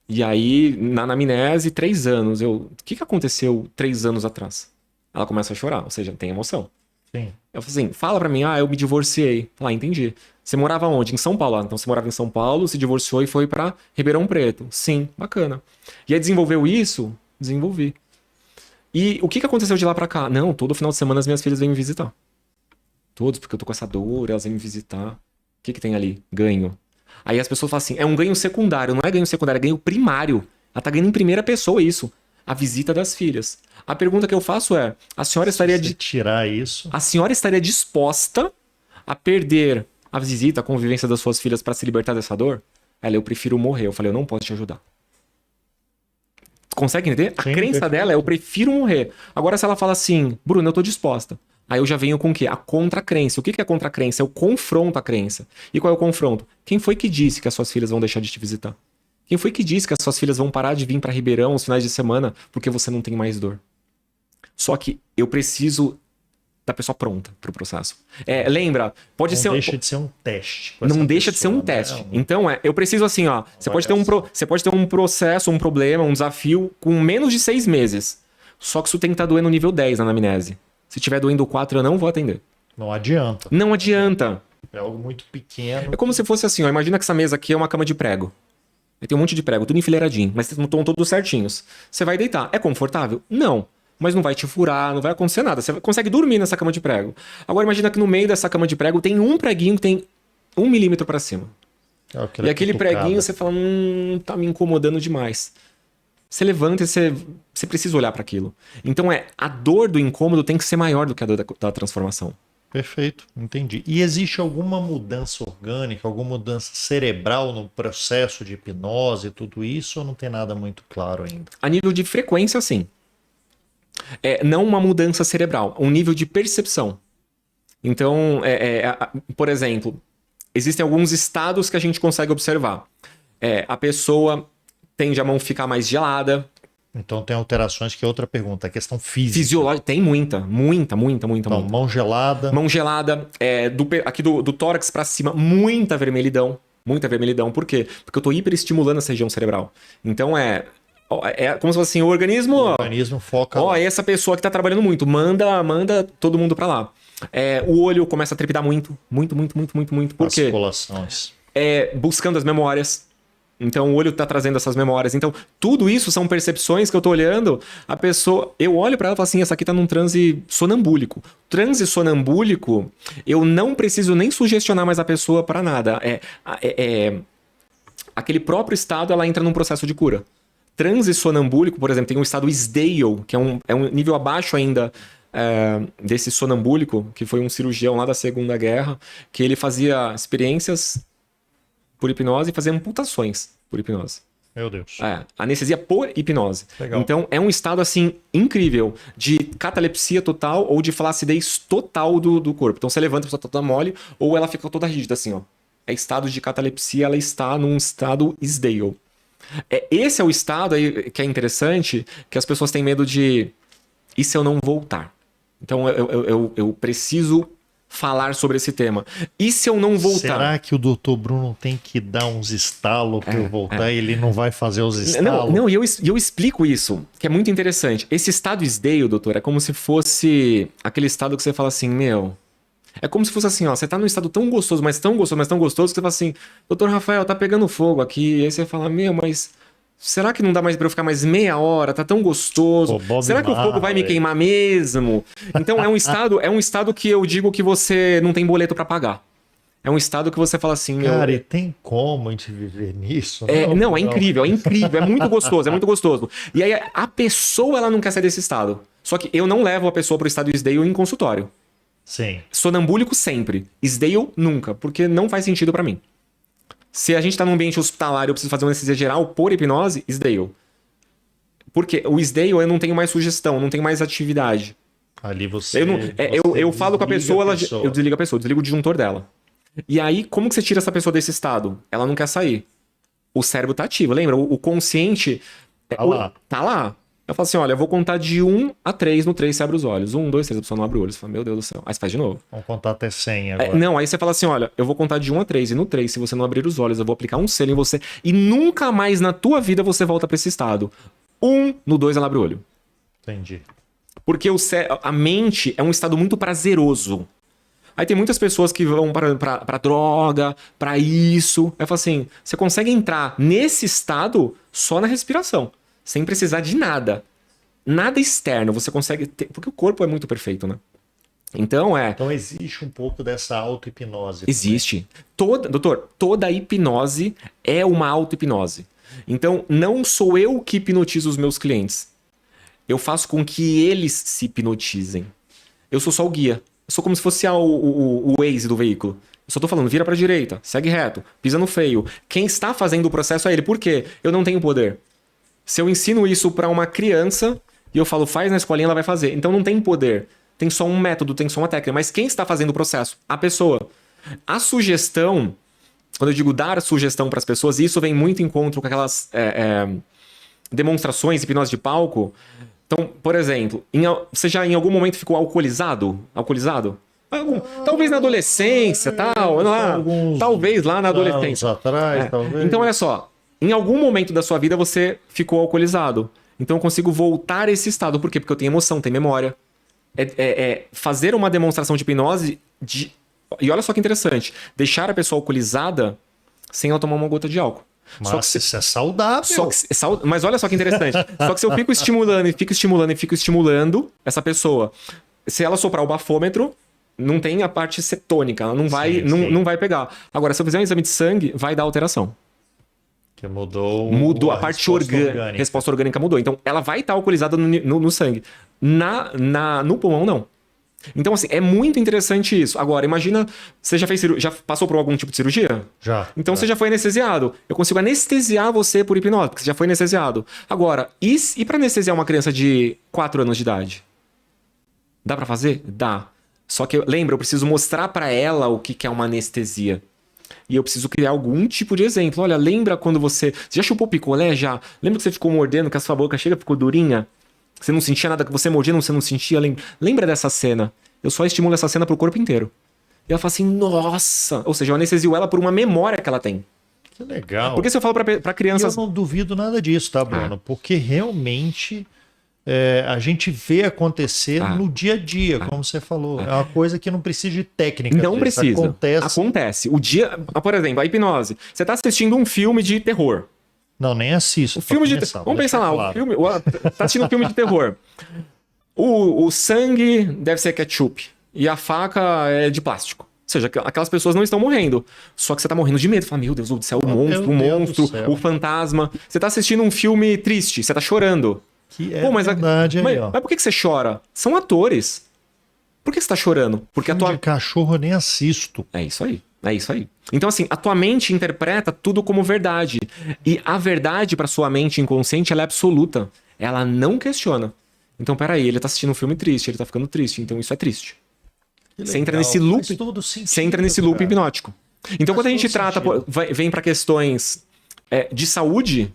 E aí, na anamnese, 3 anos, o que aconteceu 3 anos atrás? Ela começa a chorar, ou seja, tem emoção. Sim. Eu falei assim, fala pra mim, eu me divorciei. Entendi. Você morava onde? Em São Paulo. Então você morava em São Paulo, se divorciou e foi pra Ribeirão Preto. Sim, bacana. E aí desenvolveu isso? Desenvolvi. E o que aconteceu de lá pra cá? Não, todo final de semana as minhas filhas vêm me visitar. Todos, porque eu tô com essa dor, elas vêm me visitar. O que tem ali? Ganho. Aí as pessoas falam assim, é um ganho secundário. Não é ganho secundário, é ganho primário. Ela tá ganhando em primeira pessoa isso. A visita das filhas. A pergunta que eu faço é, a senhora estaria tirar isso. A senhora estaria disposta a perder a visita, a convivência das suas filhas para se libertar dessa dor? Ela, eu prefiro morrer. Eu falei, eu não posso te ajudar. Consegue entender? A crença dela é, eu prefiro morrer. Agora, se ela fala assim, Bruno, eu tô disposta. Aí eu já venho com o quê? A contra-crença. O que é contra-crença? Eu confronto a crença. E qual é o confronto? Quem foi que disse que as suas filhas vão deixar de te visitar? Quem foi que disse que as suas filhas vão parar de vir para Ribeirão aos finais de semana porque você não tem mais dor? Só que eu preciso da pessoa pronta pro processo. Lembra, pode ser... Não deixa de ser um teste. Não deixa de ser um teste. Então, eu preciso assim, ó... Você pode ter um processo, um problema, um desafio com menos de 6 meses. Só que isso tem que estar doendo no nível 10 na anamnese. Se tiver doendo 4, eu não vou atender. Não adianta. Não adianta. É algo muito pequeno. É como se fosse assim, ó. Imagina que essa mesa aqui é uma cama de prego. Tem um monte de prego, tudo enfileiradinho, mas estão todos certinhos. Você vai deitar. É confortável? Não. Mas não vai te furar, não vai acontecer nada. Você consegue dormir nessa cama de prego. Agora imagina que no meio dessa cama de prego tem um preguinho que tem 1 milímetro para cima. E aquele preguinho você fala, tá me incomodando demais. Você levanta e você precisa olhar para aquilo. Então a dor do incômodo tem que ser maior do que a dor da transformação. Perfeito, entendi. E existe alguma mudança orgânica, alguma mudança cerebral no processo de hipnose e tudo isso, ou não tem nada muito claro ainda? A nível de frequência, sim. Não uma mudança cerebral, um nível de percepção. Então, por exemplo, existem alguns estados que a gente consegue observar. A pessoa tende a mão ficar mais gelada. Então tem alterações que é outra pergunta, a questão física. Fisiológica, tem muita. Então, mão gelada. Mão gelada, aqui do tórax para cima, muita vermelhidão. Muita vermelhidão. Por quê? Porque eu tô hiperestimulando essa região cerebral. Então como se fosse assim, o organismo foca. Essa pessoa que tá trabalhando muito, manda todo mundo para lá. O olho começa a trepidar muito. Por quê? Articulações. Buscando as memórias. Então o olho tá trazendo essas memórias. Então tudo isso são percepções que eu tô olhando. A pessoa, eu olho para ela e falo assim, essa aqui tá num transe sonambúlico. Transe sonambúlico, eu não preciso nem sugestionar mais a pessoa para nada. Aquele próprio estado, ela entra num processo de cura. Transe sonambúlico, por exemplo, tem um estado Isdale, que é um nível abaixo ainda desse sonambúlico, que foi um cirurgião lá da Segunda Guerra, que ele fazia experiências por hipnose e fazia amputações por hipnose. Meu Deus. Anestesia por hipnose. Legal. Então é um estado assim incrível de catalepsia total ou de flacidez total do corpo. Então você levanta, a pessoa tá toda mole ou ela fica toda rígida assim, ó. É estado de catalepsia, ela está num estado Isdale. Esse é o estado aí que é interessante, que as pessoas têm medo de... E se eu não voltar? Então eu preciso falar sobre esse tema. E se eu não voltar? Será que o Dr. Bruno tem que dar uns estalos para eu voltar e ele não vai fazer os estalos? Não, e eu explico isso, que é muito interessante. Esse estado Isdale, doutor, é como se fosse aquele estado que você fala assim, é como se fosse assim, ó, você tá num estado tão gostoso, mas tão gostoso, que você fala assim, doutor Rafael, tá pegando fogo aqui. E aí você fala, mas será que não dá mais pra eu ficar mais meia hora? Tá tão gostoso. Será que o fogo vai me queimar mesmo? Então é um estado que eu digo que você não tem boleto pra pagar. É um estado que você fala assim... Cara, e tem como a gente viver nisso? Não, é incrível, é muito gostoso. E aí a pessoa, ela não quer sair desse estado. Só que eu não levo a pessoa pro estado Isdale em consultório. Sim. Sonambúlico sempre. Isdale nunca, porque não faz sentido pra mim. Se a gente tá num ambiente hospitalar e eu preciso fazer uma anestesia geral por hipnose, Isdale. Porque o Isdale eu não tenho mais sugestão, não tenho mais atividade. Ali você... Eu falo com a pessoa, eu desligo a pessoa, eu desligo o disjuntor dela. E aí, como que você tira essa pessoa desse estado? Ela não quer sair. O cérebro tá ativo, lembra? O consciente... Tá lá. Tá lá. Eu falo assim, olha, eu vou contar de 1 a 3, no 3 você abre os olhos. 1, 2, 3, a pessoa não abre o olho. Você fala, meu Deus do céu. Aí você faz de novo. Vamos contar até 100 agora. Não, aí você fala assim, olha, eu vou contar de 1 a 3, e no 3, se você não abrir os olhos, eu vou aplicar um selo em você, e nunca mais na tua vida você volta pra esse estado. 1, no 2 ela abre o olho. Entendi. Porque a mente é um estado muito prazeroso. Aí tem muitas pessoas que vão pra droga, pra isso. Aí fala assim, você consegue entrar nesse estado só na respiração, sem precisar de nada. Nada externo, você consegue ter... Porque o corpo é muito perfeito, né? Então existe um pouco dessa auto-hipnose. Existe. Doutor, toda hipnose é uma auto-hipnose. Então, não sou eu que hipnotizo os meus clientes. Eu faço com que eles se hipnotizem. Eu sou só o guia. Eu sou como se fosse o Waze do veículo. Eu só tô falando, vira pra direita, segue reto, pisa no freio. Quem está fazendo o processo é ele. Por quê? Eu não tenho poder. Se eu ensino isso pra uma criança e eu falo, faz na escolinha, ela vai fazer. Então não tem poder. Tem só um método, tem só uma técnica. Mas quem está fazendo o processo? A pessoa. A sugestão, quando eu digo dar sugestão para as pessoas, isso vem muito em encontro com aquelas demonstrações, hipnose de palco. Então, por exemplo, você já em algum momento ficou alcoolizado? Alcoolizado? Talvez na adolescência, talvez lá na adolescência. Atrás, talvez. Então, olha só. Em algum momento da sua vida você ficou alcoolizado. Então eu consigo voltar a esse estado. Por quê? Porque eu tenho emoção, tenho memória. Fazer uma demonstração de hipnose e olha só que interessante. Deixar a pessoa alcoolizada sem ela tomar uma gota de álcool. Mas isso é saudável. Mas olha só que interessante. Só que se eu fico estimulando e fico estimulando e fico estimulando essa pessoa, se ela soprar o bafômetro, não tem a parte cetônica, ela não vai pegar. Agora, se eu fizer um exame de sangue, vai dar alteração. Que mudou a parte orgânica. A resposta orgânica mudou. Então, ela vai estar alcoolizada no sangue. No pulmão, não. Então, assim, é muito interessante isso. Agora, imagina, você já passou por algum tipo de cirurgia? Já. Então, você já foi anestesiado. Eu consigo anestesiar você por hipnose, porque você já foi anestesiado. Agora, e para anestesiar uma criança de 4 anos de idade? Dá para fazer? Dá. Só que, lembra, eu preciso mostrar para ela o que é uma anestesia. E eu preciso criar algum tipo de exemplo. Olha, lembra quando você já chupou picolé? Já? Lembra que você ficou mordendo, que a sua boca ficou durinha? Você não sentia nada, que você mordia, você não sentia. Lembra dessa cena? Eu só estimulo essa cena pro corpo inteiro. E ela fala assim, nossa! Ou seja, eu anestesio ela por uma memória que ela tem. Que legal. Porque se eu falo pra crianças... Eu não duvido nada disso, tá, Bruno? Porque realmente a gente vê acontecer no dia a dia, como você falou. É uma coisa que não precisa de técnica. Não precisa. Acontece. O dia... Por exemplo, a hipnose. Você tá assistindo um filme de terror. Não, nem assisto. O filme vamos pensar lá. Claro. Tá assistindo um filme de terror. O sangue deve ser ketchup. E a faca é de plástico. Ou seja, aquelas pessoas não estão morrendo. Só que você tá morrendo de medo. Fala, meu Deus do céu, o monstro, o fantasma. Você tá assistindo um filme triste, você tá chorando. Que é verdade aí, ó. Mas por que você chora? São atores. Por que você tá chorando? Porque filme de cachorro eu nem assisto. É isso aí. É isso aí. Então, assim, a tua mente interpreta tudo como verdade. E a verdade para sua mente inconsciente, ela é absoluta. Ela não questiona. Então, peraí, ele tá assistindo um filme triste, ele tá ficando triste, então isso é triste. Você entra nesse loop. Você entra nesse loop hipnótico. Então, quando a gente trata, vem para questões de saúde,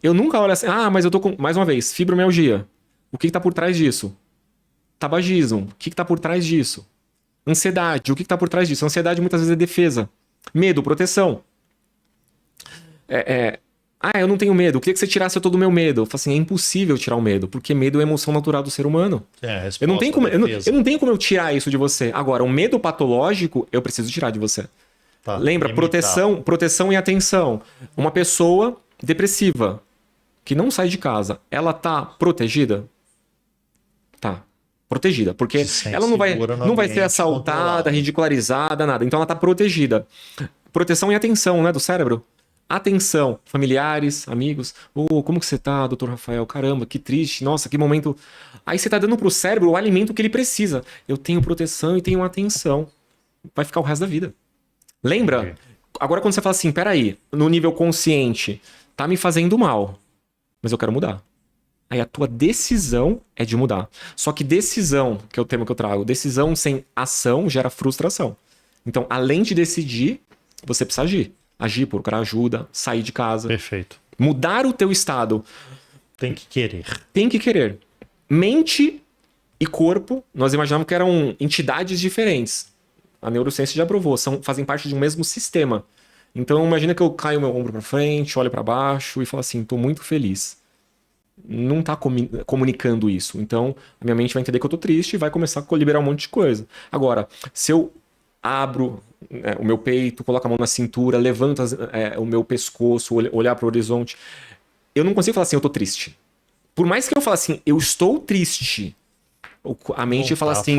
eu nunca olho assim, mas eu tô com, mais uma vez, fibromialgia. O que tá por trás disso? Tabagismo. O que tá por trás disso? Ansiedade. O que tá por trás disso? Ansiedade muitas vezes é defesa. Medo, proteção. Eu não tenho medo. Eu queria que você tirasse todo o meu medo. Eu falo assim, é impossível tirar o medo, porque medo é a emoção natural do ser humano. Eu não tenho como eu tirar isso de você. Agora, o medo patológico, eu preciso tirar de você. Tá, lembra, proteção e atenção. Uma pessoa depressiva, que não sai de casa, ela tá protegida? Tá. Protegida, porque ela não vai ser assaltada, ridicularizada, nada. Então ela tá protegida. Proteção e atenção, né, do cérebro. Atenção, familiares, amigos. Como que você tá, doutor Rafael? Caramba, que triste, nossa, que momento. Aí você tá dando pro cérebro o alimento que ele precisa. Eu tenho proteção e tenho atenção. Vai ficar o resto da vida. Lembra? Agora quando você fala assim, peraí, no nível consciente, tá me fazendo mal, mas eu quero mudar. Aí a tua decisão é de mudar. Só que decisão, que é o tema que eu trago, decisão sem ação gera frustração. Então, além de decidir, você precisa agir. Agir, procurar ajuda, sair de casa. Perfeito. Mudar o teu estado. Tem que querer. Tem que querer. Mente e corpo, nós imaginávamos que eram entidades diferentes. A neurociência já provou, fazem parte de um mesmo sistema. Então imagina que eu caio meu ombro para frente, olho para baixo e falo assim, tô muito feliz. Não tá comunicando isso. Então a minha mente vai entender que eu tô triste e vai começar a liberar um monte de coisa. Agora, se eu abro o meu peito, coloco a mão na cintura, levanto o meu pescoço, olhar para o horizonte, eu não consigo falar assim, eu tô triste. Por mais que eu fale assim, eu estou triste, a mente fala assim,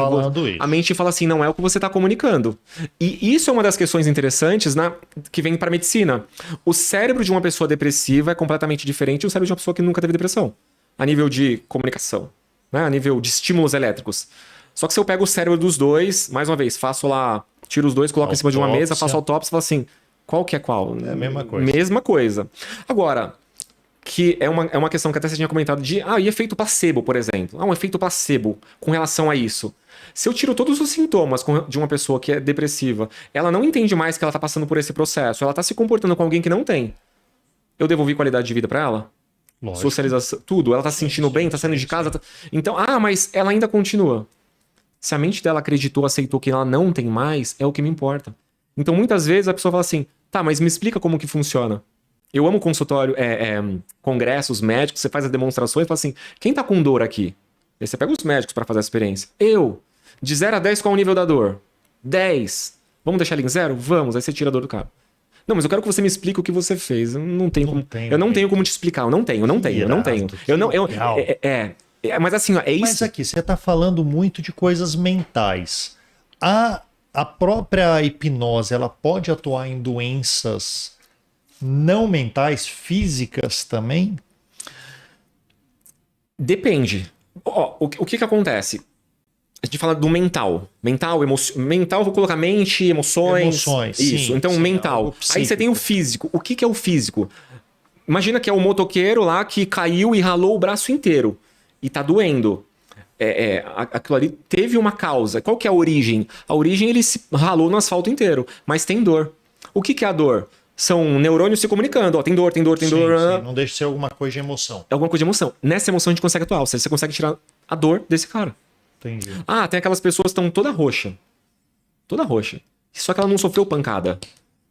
a mente fala assim, não é o que você está comunicando. E isso é uma das questões interessantes, né, que vem para a medicina. O cérebro de uma pessoa depressiva é completamente diferente do cérebro de uma pessoa que nunca teve depressão, a nível de comunicação, né, a nível de estímulos elétricos. Só que se eu pego o cérebro dos dois, mais uma vez, faço lá, tiro os dois, coloco em cima de uma mesa, faço autópsia e falo assim, qual que é qual? É a mesma coisa. Mesma coisa. Agora, que é uma questão que até você tinha comentado de, e efeito placebo, por exemplo. Um efeito placebo com relação a isso. Se eu tiro todos os sintomas de uma pessoa que é depressiva, ela não entende mais que ela está passando por esse processo, ela está se comportando com alguém que não tem. Eu devolvi qualidade de vida para ela? Lógico. Socialização, tudo. Ela está se sentindo bem, está saindo de casa. Então, mas ela ainda continua. Se a mente dela acreditou, aceitou que ela não tem mais, é o que me importa. Então, muitas vezes a pessoa fala assim, tá, mas me explica como que funciona. Eu amo consultório, congressos médicos, você faz as demonstrações e fala assim, quem tá com dor aqui? Aí você pega os médicos para fazer a experiência. Eu, de 0 a 10, qual é o nível da dor? 10. Vamos deixar ele em 0? Vamos, aí você tira a dor do cara. Não, mas eu quero que você me explique o que você fez. Eu não tenho como te explicar. Eu não tenho. Mas assim, é isso. Mas aqui, você tá falando muito de coisas mentais. A própria hipnose, ela pode atuar em doenças não mentais, físicas também? Depende. O que acontece? A gente fala do mental. Mental, vou colocar mente, emoções. Isso, sim, então sim, mental. Aí você tem o físico. O que é o físico? Imagina que é o motoqueiro lá que caiu e ralou o braço inteiro. E tá doendo. Aquilo ali teve uma causa. Qual que é a origem? A origem ele se ralou no asfalto inteiro, mas tem dor. O que é a dor? São neurônios se comunicando. Tem dor. Sim, não deixa de ser alguma coisa de emoção. É alguma coisa de emoção. Nessa emoção a gente consegue atuar. Ou seja, você consegue tirar a dor desse cara. Entendi. Tem aquelas pessoas que estão toda roxa. Toda roxa. Só que ela não sofreu pancada.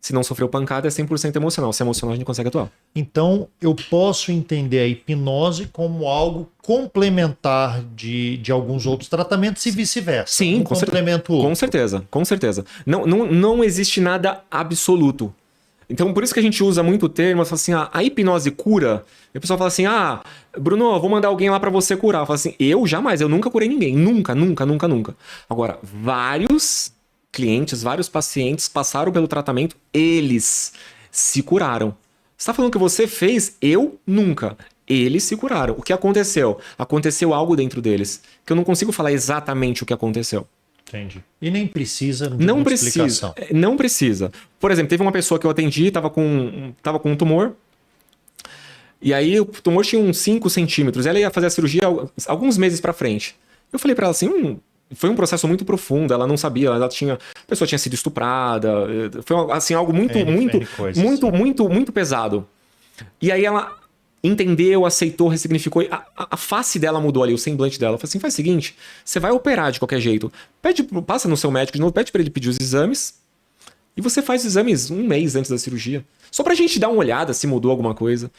Se não sofreu pancada, é 100% emocional. Se é emocional, a gente consegue atuar. Então, eu posso entender a hipnose como algo complementar de alguns outros tratamentos e vice-versa. Sim, com certeza. Não existe nada absoluto. Então, por isso que a gente usa muito o termo, assim, a hipnose cura. E o pessoal fala assim, Bruno, eu vou mandar alguém lá pra você curar. Eu falo assim, eu nunca curei ninguém. Nunca. Agora, vários clientes, vários pacientes passaram pelo tratamento, eles se curaram. Você tá falando que você fez? Eu nunca. Eles se curaram. O que aconteceu? Aconteceu algo dentro deles, que eu não consigo falar exatamente o que aconteceu. Entendi. E nem precisa de uma explicação. Não precisa. Por exemplo, teve uma pessoa que eu atendi, tava com um tumor. E aí o tumor tinha uns 5 centímetros. Ela ia fazer a cirurgia alguns meses pra frente. Eu falei pra ela assim, foi um processo muito profundo, ela não sabia, a pessoa tinha sido estuprada. Foi assim, algo muito pesado. E aí ela entendeu, aceitou, ressignificou. A face dela mudou ali, o semblante dela. Eu falei assim, faz o seguinte, você vai operar de qualquer jeito. Passa no seu médico de novo, pede pra ele pedir os exames. E você faz os exames 1 mês antes da cirurgia. Só pra gente dar uma olhada se mudou alguma coisa.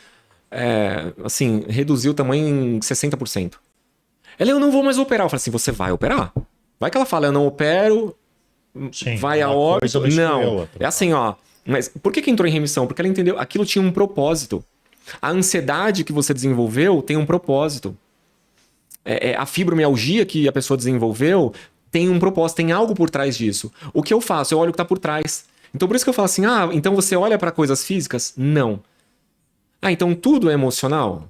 Assim, reduziu o tamanho em 60%. Ela, eu não vou mais operar. Eu falei assim, você vai operar? Vai que ela fala, eu não opero, sim, vai a óbito. Não, é assim, mas por que entrou em remissão? Porque ela entendeu, aquilo tinha um propósito. A ansiedade que você desenvolveu tem um propósito. A fibromialgia que a pessoa desenvolveu tem um propósito, tem algo por trás disso. O que eu faço? Eu olho o que está por trás. Então por isso que eu falo assim, então você olha para coisas físicas? Não. Então tudo é emocional?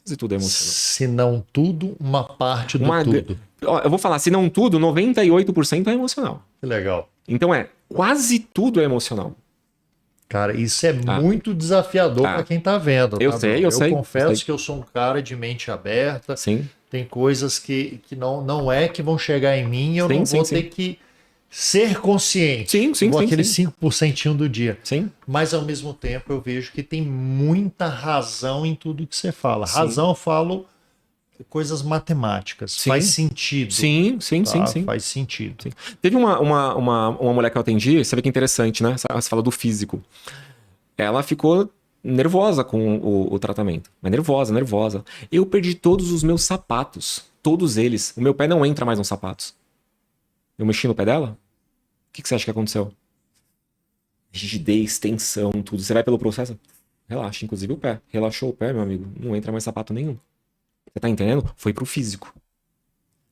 Quase tudo é emocional. Se não tudo, uma parte do tudo. Eu vou falar, se não tudo, 98% é emocional. Que legal. Então quase tudo é emocional. Cara, isso é muito desafiador para quem tá vendo. Eu sei. Eu confesso que eu sou um cara de mente aberta. Sim. Tem coisas que não é que vão chegar em mim, eu não vou ter que ser consciente. Sim, sim, igual sim, aquele sim. 5% do dia. Sim. Mas ao mesmo tempo eu vejo que tem muita razão em tudo que você fala. Sim. Razão, eu falo coisas matemáticas. Sim. Faz sentido. Sim, sim, tá? sim, sim. Faz sentido. Sim. Teve uma mulher que eu atendi, você vê que interessante, né? Você fala do físico. Ela ficou nervosa com o tratamento. Mas nervosa, nervosa. Eu perdi todos os meus sapatos. Todos eles. O meu pé não entra mais nos sapatos. Eu mexi no pé dela? O que você acha que aconteceu? Rigidez, tensão, tudo. Você vai pelo processo? Relaxa, inclusive o pé. Relaxou o pé, meu amigo. Não entra mais sapato nenhum. Você tá entendendo? Foi pro físico.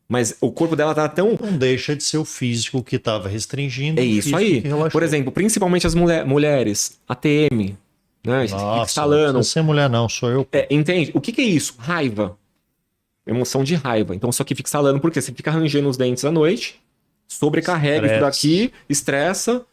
Mas o corpo dela tá tão... Não deixa de ser o físico que estava restringindo. É o isso físico aí. que relaxou. Por exemplo, principalmente as mulheres, ATM, né? Nossa, Instalando. não precisa ser mulher não, sou eu. Entende? O que é isso? Raiva. Emoção de raiva. Então, só que fica instalando, porque você fica rangendo os dentes à noite, sobrecarrega isso daqui, estressa,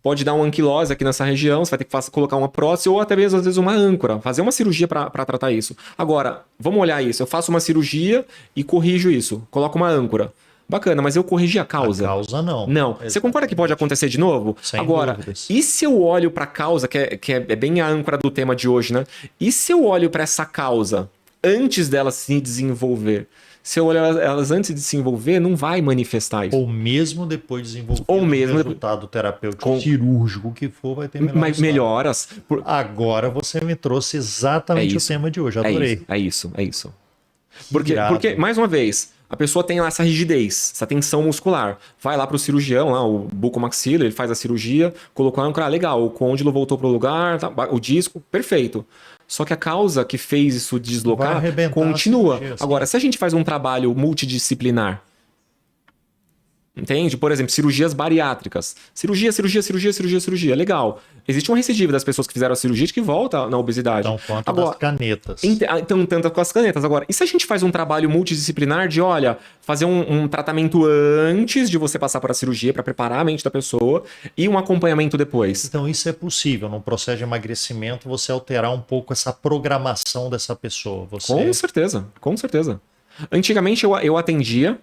pode dar uma anquilose aqui nessa região, você vai ter que colocar uma prótese ou até mesmo, às vezes, uma âncora, fazer uma cirurgia para tratar isso. Agora, vamos olhar isso. Eu faço uma cirurgia e corrijo isso. Coloco uma âncora. Bacana, mas eu corrigi a causa. A causa não. Não. Exatamente. Você concorda que pode acontecer de novo? Sem Agora, dúvidas. e se eu olho para a causa, que é bem a âncora do tema de hoje, né? E se eu olho para essa causa antes dela se desenvolver? Se eu olho elas antes de se desenvolver, não vai manifestar isso. Ou mesmo depois de desenvolver Ou mesmo o resultado terapêutico, cirúrgico que for, vai ter melhores. Melhoras. Agora você me trouxe exatamente o tema de hoje. Adorei. É isso. Irado. Porque, mais uma vez, a pessoa tem lá essa rigidez, essa tensão muscular. Vai lá pro cirurgião, lá, o bucomaxila, ele faz a cirurgia, colocou a âncora, legal, o côndilo voltou pro lugar, tá, o disco, perfeito. Só que a causa que fez isso deslocar continua. Agora, se a gente faz um trabalho multidisciplinar, entende? Por exemplo, cirurgias bariátricas. Cirurgia. Legal. Existe uma recidiva das pessoas que fizeram a cirurgia que volta na obesidade. Então, quanto das canetas. Então, tanto com as canetas. Agora, e se a gente faz um trabalho multidisciplinar de, olha, fazer um tratamento antes de você passar por a cirurgia para preparar a mente da pessoa e um acompanhamento depois? Então, isso é possível. No processo de emagrecimento, você alterar um pouco essa programação dessa pessoa. Com certeza. Antigamente, eu atendia...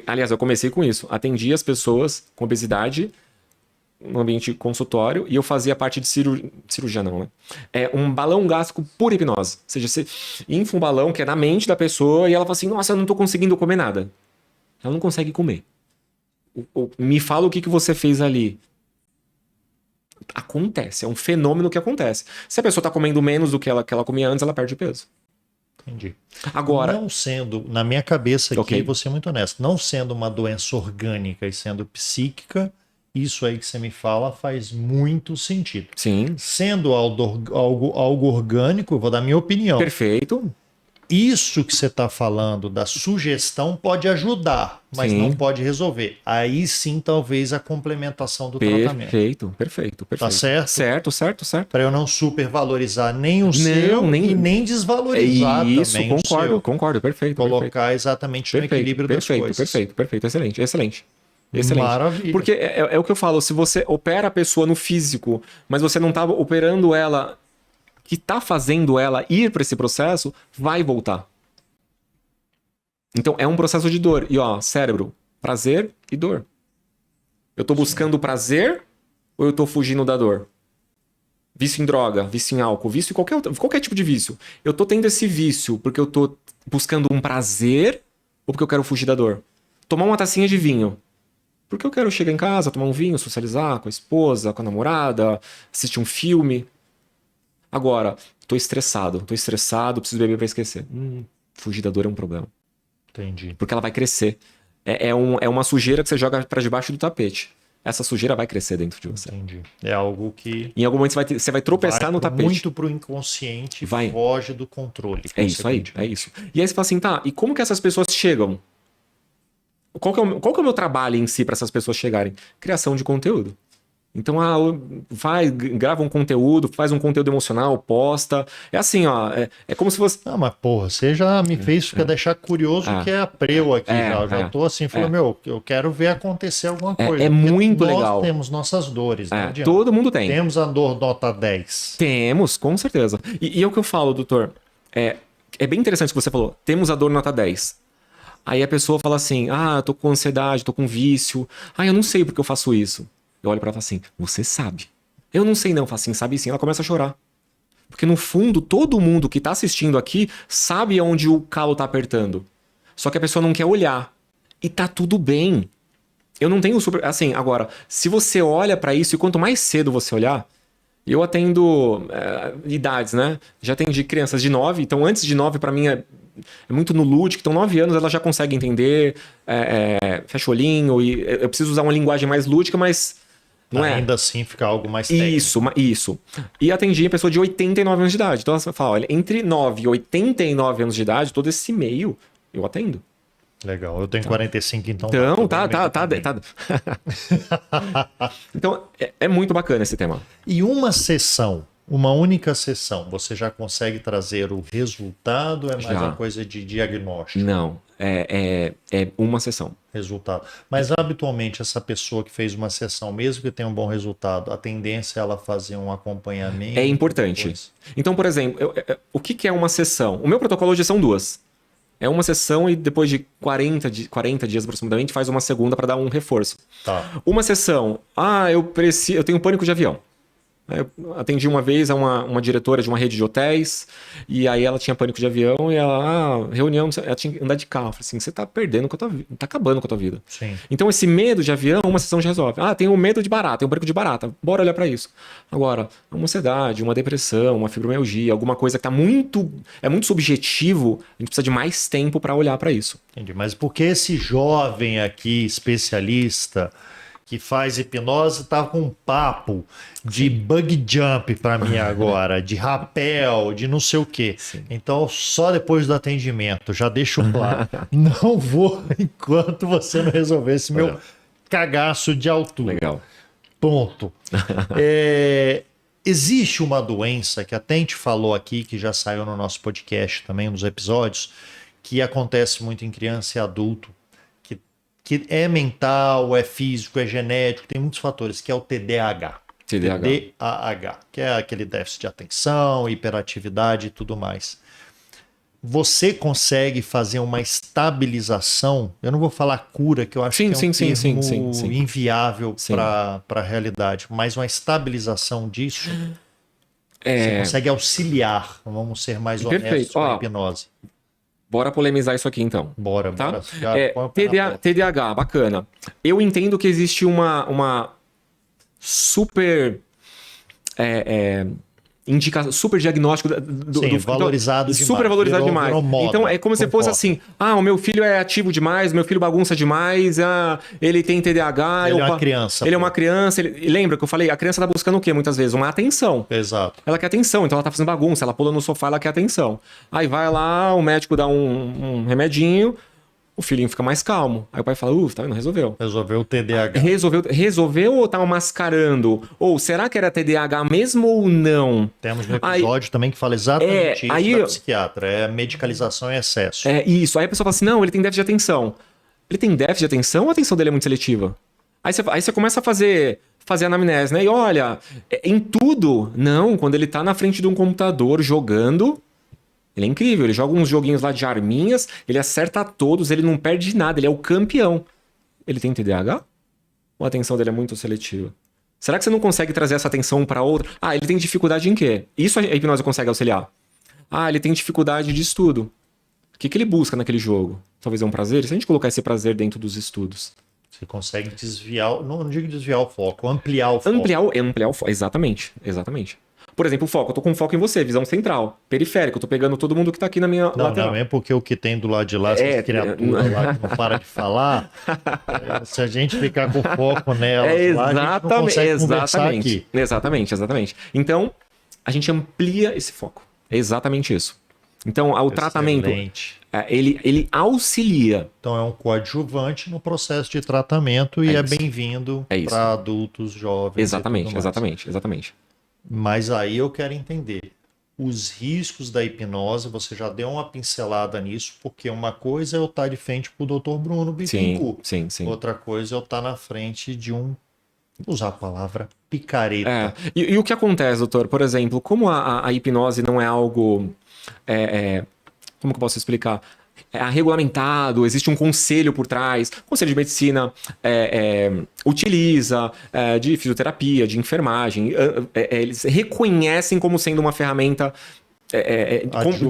aliás, eu comecei com isso. Atendia as pessoas com obesidade no ambiente consultório e eu fazia parte de cirurgia não, né? Um balão gástrico por hipnose. Ou seja, você infla um balão que é na mente da pessoa e ela fala assim, nossa, eu não tô conseguindo comer nada. Ela não consegue comer. Me fala o que você fez ali. Acontece, é um fenômeno que acontece. Se a pessoa tá comendo menos do que ela comia antes, ela perde peso. Entendi. Agora, não sendo, na minha cabeça aqui, Ok. vou ser muito honesto, não sendo uma doença orgânica e sendo psíquica, isso aí que você me fala faz muito sentido. sim, Sendo algo orgânico, eu vou dar minha opinião. perfeito. Isso que você está falando da sugestão pode ajudar, mas Sim. não pode resolver. Aí sim, talvez a complementação do tratamento. Perfeito. Tá certo? Certo. Para eu não supervalorizar nem o seu e nem desvalorizar Isso, também o seu. concordo, perfeito. Colocar exatamente no equilíbrio das coisas. Perfeito, excelente. Maravilha. Porque é o que eu falo, se você opera a pessoa no físico, mas você não tá operando ela, que tá fazendo ela ir para esse processo, vai voltar. Então é um processo de dor. E ó, cérebro, prazer e dor. Eu tô buscando prazer ou eu tô fugindo da dor? Vício em droga, vício em álcool, vício em qualquer tipo de vício. Eu tô tendo esse vício porque eu tô buscando um prazer ou porque eu quero fugir da dor? Tomar uma tacinha de vinho. Porque eu quero chegar em casa, tomar um vinho, socializar com a esposa, com a namorada, assistir um filme. Agora, tô estressado, preciso beber pra esquecer. Fugir da dor é um problema. Entendi. Porque ela vai crescer. É uma sujeira que você joga pra debaixo do tapete. Essa sujeira vai crescer dentro de você. Entendi. É algo que Em algum momento você vai tropeçar no tapete. muito pro inconsciente, Vai. foge do controle. É isso aí, é isso. E aí você fala assim, tá, e como que essas pessoas chegam? Qual que é o meu trabalho em si para essas pessoas chegarem? Criação de conteúdo. Então, grava um conteúdo, faz um conteúdo emocional, posta. É assim, ó, é como se fosse... Ah, mas porra, você já me fez deixar curioso que é a Preu aqui. Eu já tô assim, falando, eu quero ver acontecer alguma coisa. É muito nós legal. Nós temos nossas dores, não adianta. Todo mundo tem. Temos a dor nota 10. Temos, com certeza. E é o que eu falo, doutor, é bem interessante o que você falou. Temos a dor nota 10. Aí a pessoa fala assim, eu tô com ansiedade, tô com vício. Eu não sei porque eu faço isso. Eu olho pra ela e falo assim, você sabe. Eu não sei não, eu falo assim, sabe sim. Ela começa a chorar. Porque no fundo, todo mundo que tá assistindo aqui sabe onde o calo tá apertando. Só que a pessoa não quer olhar. E tá tudo bem. Eu não tenho super... Assim, agora, se você olha pra isso e quanto mais cedo você olhar... Eu atendo idades, né? Já atendi crianças de 9, então antes de 9 pra mim é muito no lúdico. Então 9 anos ela já consegue entender, fecha o olhinho, e eu preciso usar uma linguagem mais lúdica, mas não é. Ainda assim fica algo mais técnico. Isso. E atendi a pessoa de 89 anos de idade. Então ela fala, olha, entre 9 e 89 anos de idade, todo esse meio eu atendo. Legal, eu tenho 45, então... Então, tá. Então, é muito bacana esse tema. E uma sessão, uma única sessão, você já consegue trazer o resultado? É mais Já. uma coisa de diagnóstico? Não, é uma sessão. Resultado. Mas habitualmente essa pessoa que fez uma sessão, mesmo que tenha um bom resultado, a tendência é ela fazer um acompanhamento? É importante. Depois. Então, por exemplo, o que é uma sessão? O meu protocolo hoje são 2. É uma sessão e depois de 40 dias aproximadamente faz uma segunda para dar um reforço. Tá. Uma sessão, eu tenho pânico de avião. Eu atendi uma vez a uma diretora de uma rede de hotéis, e aí ela tinha pânico de avião, e ela, reunião, ela tinha que andar de carro. Eu falei assim, você tá perdendo com a tua vida, tá acabando com a tua vida. Sim. Então esse medo de avião, uma sessão já resolve. Tem um medo de barata, tem um pânico de barata, bora olhar para isso. Agora, uma ansiedade, uma depressão, uma fibromialgia, alguma coisa que é muito subjetivo, a gente precisa de mais tempo para olhar para isso. Entendi. Mas por que esse jovem aqui, especialista, que faz hipnose, tá com um papo de bug jump para mim agora, de rapel, de não sei o quê? Sim. Então, só depois do atendimento, já deixo claro, não vou enquanto você não resolver esse meu cagaço de altura. Legal. Ponto. Existe uma doença que até a gente falou aqui, que já saiu no nosso podcast também, nos episódios, que acontece muito em criança e adulto, que é mental, é físico, é genético, tem muitos fatores, que é o TDAH. TDAH, que é aquele déficit de atenção, hiperatividade e tudo mais. Você consegue fazer uma estabilização? Eu não vou falar cura, que eu acho que é um termo inviável para a realidade, mas uma estabilização disso, você consegue auxiliar, vamos ser mais honestos com a hipnose. Bora polemizar isso aqui, então. Bora. TDAH, bacana. Eu entendo que existe uma super... super diagnóstico valorizado demais. Super valorizado demais. Então é como se fosse assim: o meu filho é ativo demais, meu filho bagunça demais, ele tem TDAH. Ele é uma criança. Ele é uma criança. Lembra que eu falei? A criança tá buscando o quê muitas vezes? Uma atenção. Exato. Ela quer atenção, então ela tá fazendo bagunça, ela pula no sofá, ela quer atenção. Aí vai lá, o médico dá um remedinho, o filhinho fica mais calmo. Aí o pai fala, tá vendo? Resolveu. Resolveu o TDAH. Resolveu ou tá mascarando? Ou será que era TDAH mesmo ou não? Temos um episódio também que fala exatamente isso da psiquiatra. É medicalização em excesso. É isso. Aí a pessoa fala assim, não, ele tem déficit de atenção. Ele tem déficit de atenção ou a atenção dele é muito seletiva? Aí você começa a fazer anamnese, né? E olha, em tudo, não, quando ele tá na frente de um computador jogando... Ele é incrível, ele joga uns joguinhos lá de arminhas, ele acerta todos, ele não perde nada, ele é o campeão. Ele tem TDAH? Ou a atenção dele é muito seletiva? Será que você não consegue trazer essa atenção para outra? Ele tem dificuldade em quê? Isso a hipnose consegue auxiliar. Ele tem dificuldade de estudo. O que ele busca naquele jogo? Talvez é um prazer? E se a gente colocar esse prazer dentro dos estudos? Você consegue desviar, não digo desviar o foco, ampliar o foco. Ampliar o foco, exatamente. Por exemplo, o foco. Eu tô com foco em você, visão central. Periférico, eu tô pegando todo mundo que tá aqui na minha lateral. Não, é porque o que tem do lado de lá, essas criaturas lá que não para de falar, se a gente ficar com foco nelas lá, a gente não consegue conversar aqui. Exatamente. Então, a gente amplia esse foco. É exatamente isso. Então, o tratamento, ele auxilia. Então, é um coadjuvante no processo de tratamento e é bem-vindo para adultos, jovens. Exatamente. Mas aí eu quero entender os riscos da hipnose. Você já deu uma pincelada nisso, porque uma coisa é eu estar de frente para o Dr. Bruno Bittencourt. Sim. Outra coisa é eu estar na frente de usar a palavra picareta. E o que acontece, doutor? Por exemplo, como a hipnose não é algo... como que eu posso explicar? regulamentado, existe um conselho por trás, o conselho de medicina utiliza, de fisioterapia, de enfermagem, eles reconhecem como sendo uma ferramenta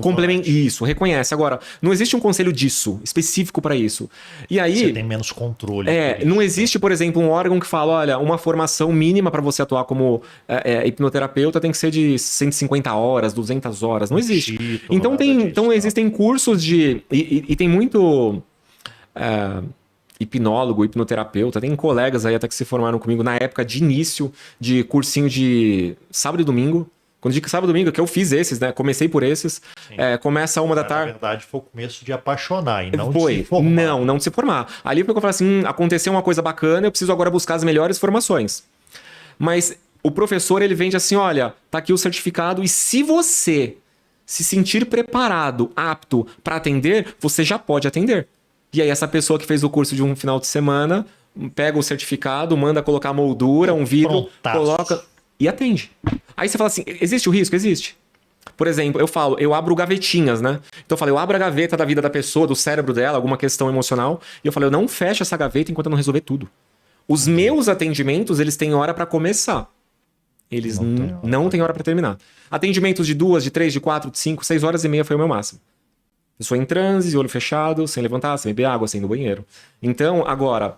complementa isso, reconhece. Agora, não existe um conselho disso, específico para isso. E aí você tem menos controle. Não existe, por exemplo, um órgão que fala, olha, uma formação mínima para você atuar como hipnoterapeuta tem que ser de 150 horas, 200 horas. Não existe. Título, Então existem cursos de... E tem muito hipnólogo, hipnoterapeuta, tem colegas aí até que se formaram comigo na época de início de cursinho de sábado e domingo. Quando eu digo sábado e domingo, que eu fiz esses, né? Comecei por esses. Começa 1 da tarde. Na verdade, foi o começo de apaixonar e não de se formar. Não de se formar. Ali porque eu falei assim, aconteceu uma coisa bacana, eu preciso agora buscar as melhores formações. Mas o professor, ele vende assim, olha, tá aqui o certificado e se você se sentir preparado, apto para atender, você já pode atender. E aí essa pessoa que fez o curso de um final de semana, pega o certificado, manda colocar a moldura, um vídeo, coloca... E atende. Aí você fala assim, existe o risco? Existe. Por exemplo, eu abro gavetinhas, né? Então eu falo, eu abro a gaveta da vida da pessoa, do cérebro dela, alguma questão emocional, e eu falo, eu não fecho essa gaveta enquanto eu não resolver tudo. Os meus atendimentos, eles têm hora para começar. Eles não têm hora para terminar. Atendimentos de 2, de 3, de 4, de 5, 6 horas e meia foi o meu máximo. Pessoa em transe, olho fechado, sem levantar, sem beber água, sem ir no banheiro. Então, agora...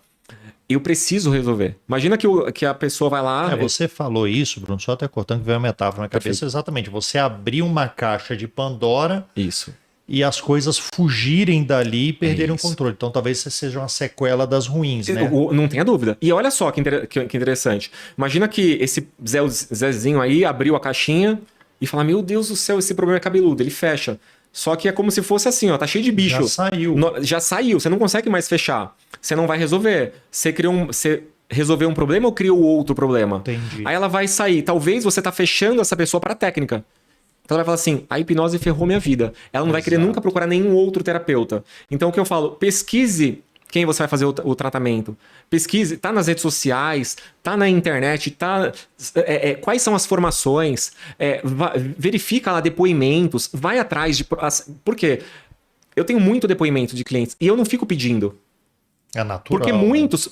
eu preciso resolver. Imagina que a pessoa vai lá... Você falou isso, Bruno, só até cortando que veio uma metáfora na cabeça. Perfeito. Exatamente. Você abriu uma caixa de Pandora... Isso. E as coisas fugirem dali e perderem o controle. Então talvez você seja uma sequela das ruins, né? Não tenha dúvida. E olha só que interessante. Imagina que esse Zezinho aí abriu a caixinha e fala, meu Deus do céu, esse problema é cabeludo. Ele fecha. Só que é como se fosse assim, ó, tá cheio de bicho. Já saiu, você não consegue mais fechar. Você não vai resolver. Você resolveu um problema ou criou outro problema? Entendi. Aí ela vai sair. Talvez você tá fechando essa pessoa pra técnica. Então ela vai falar assim, a hipnose ferrou minha vida. Ela não vai querer nunca procurar nenhum outro terapeuta. Então o que eu falo, pesquise quem você vai fazer o tratamento. Pesquise, tá nas redes sociais, tá na internet, quais são as formações, verifica lá depoimentos, vai atrás de... Por quê? Eu tenho muito depoimento de clientes e eu não fico pedindo. É natural.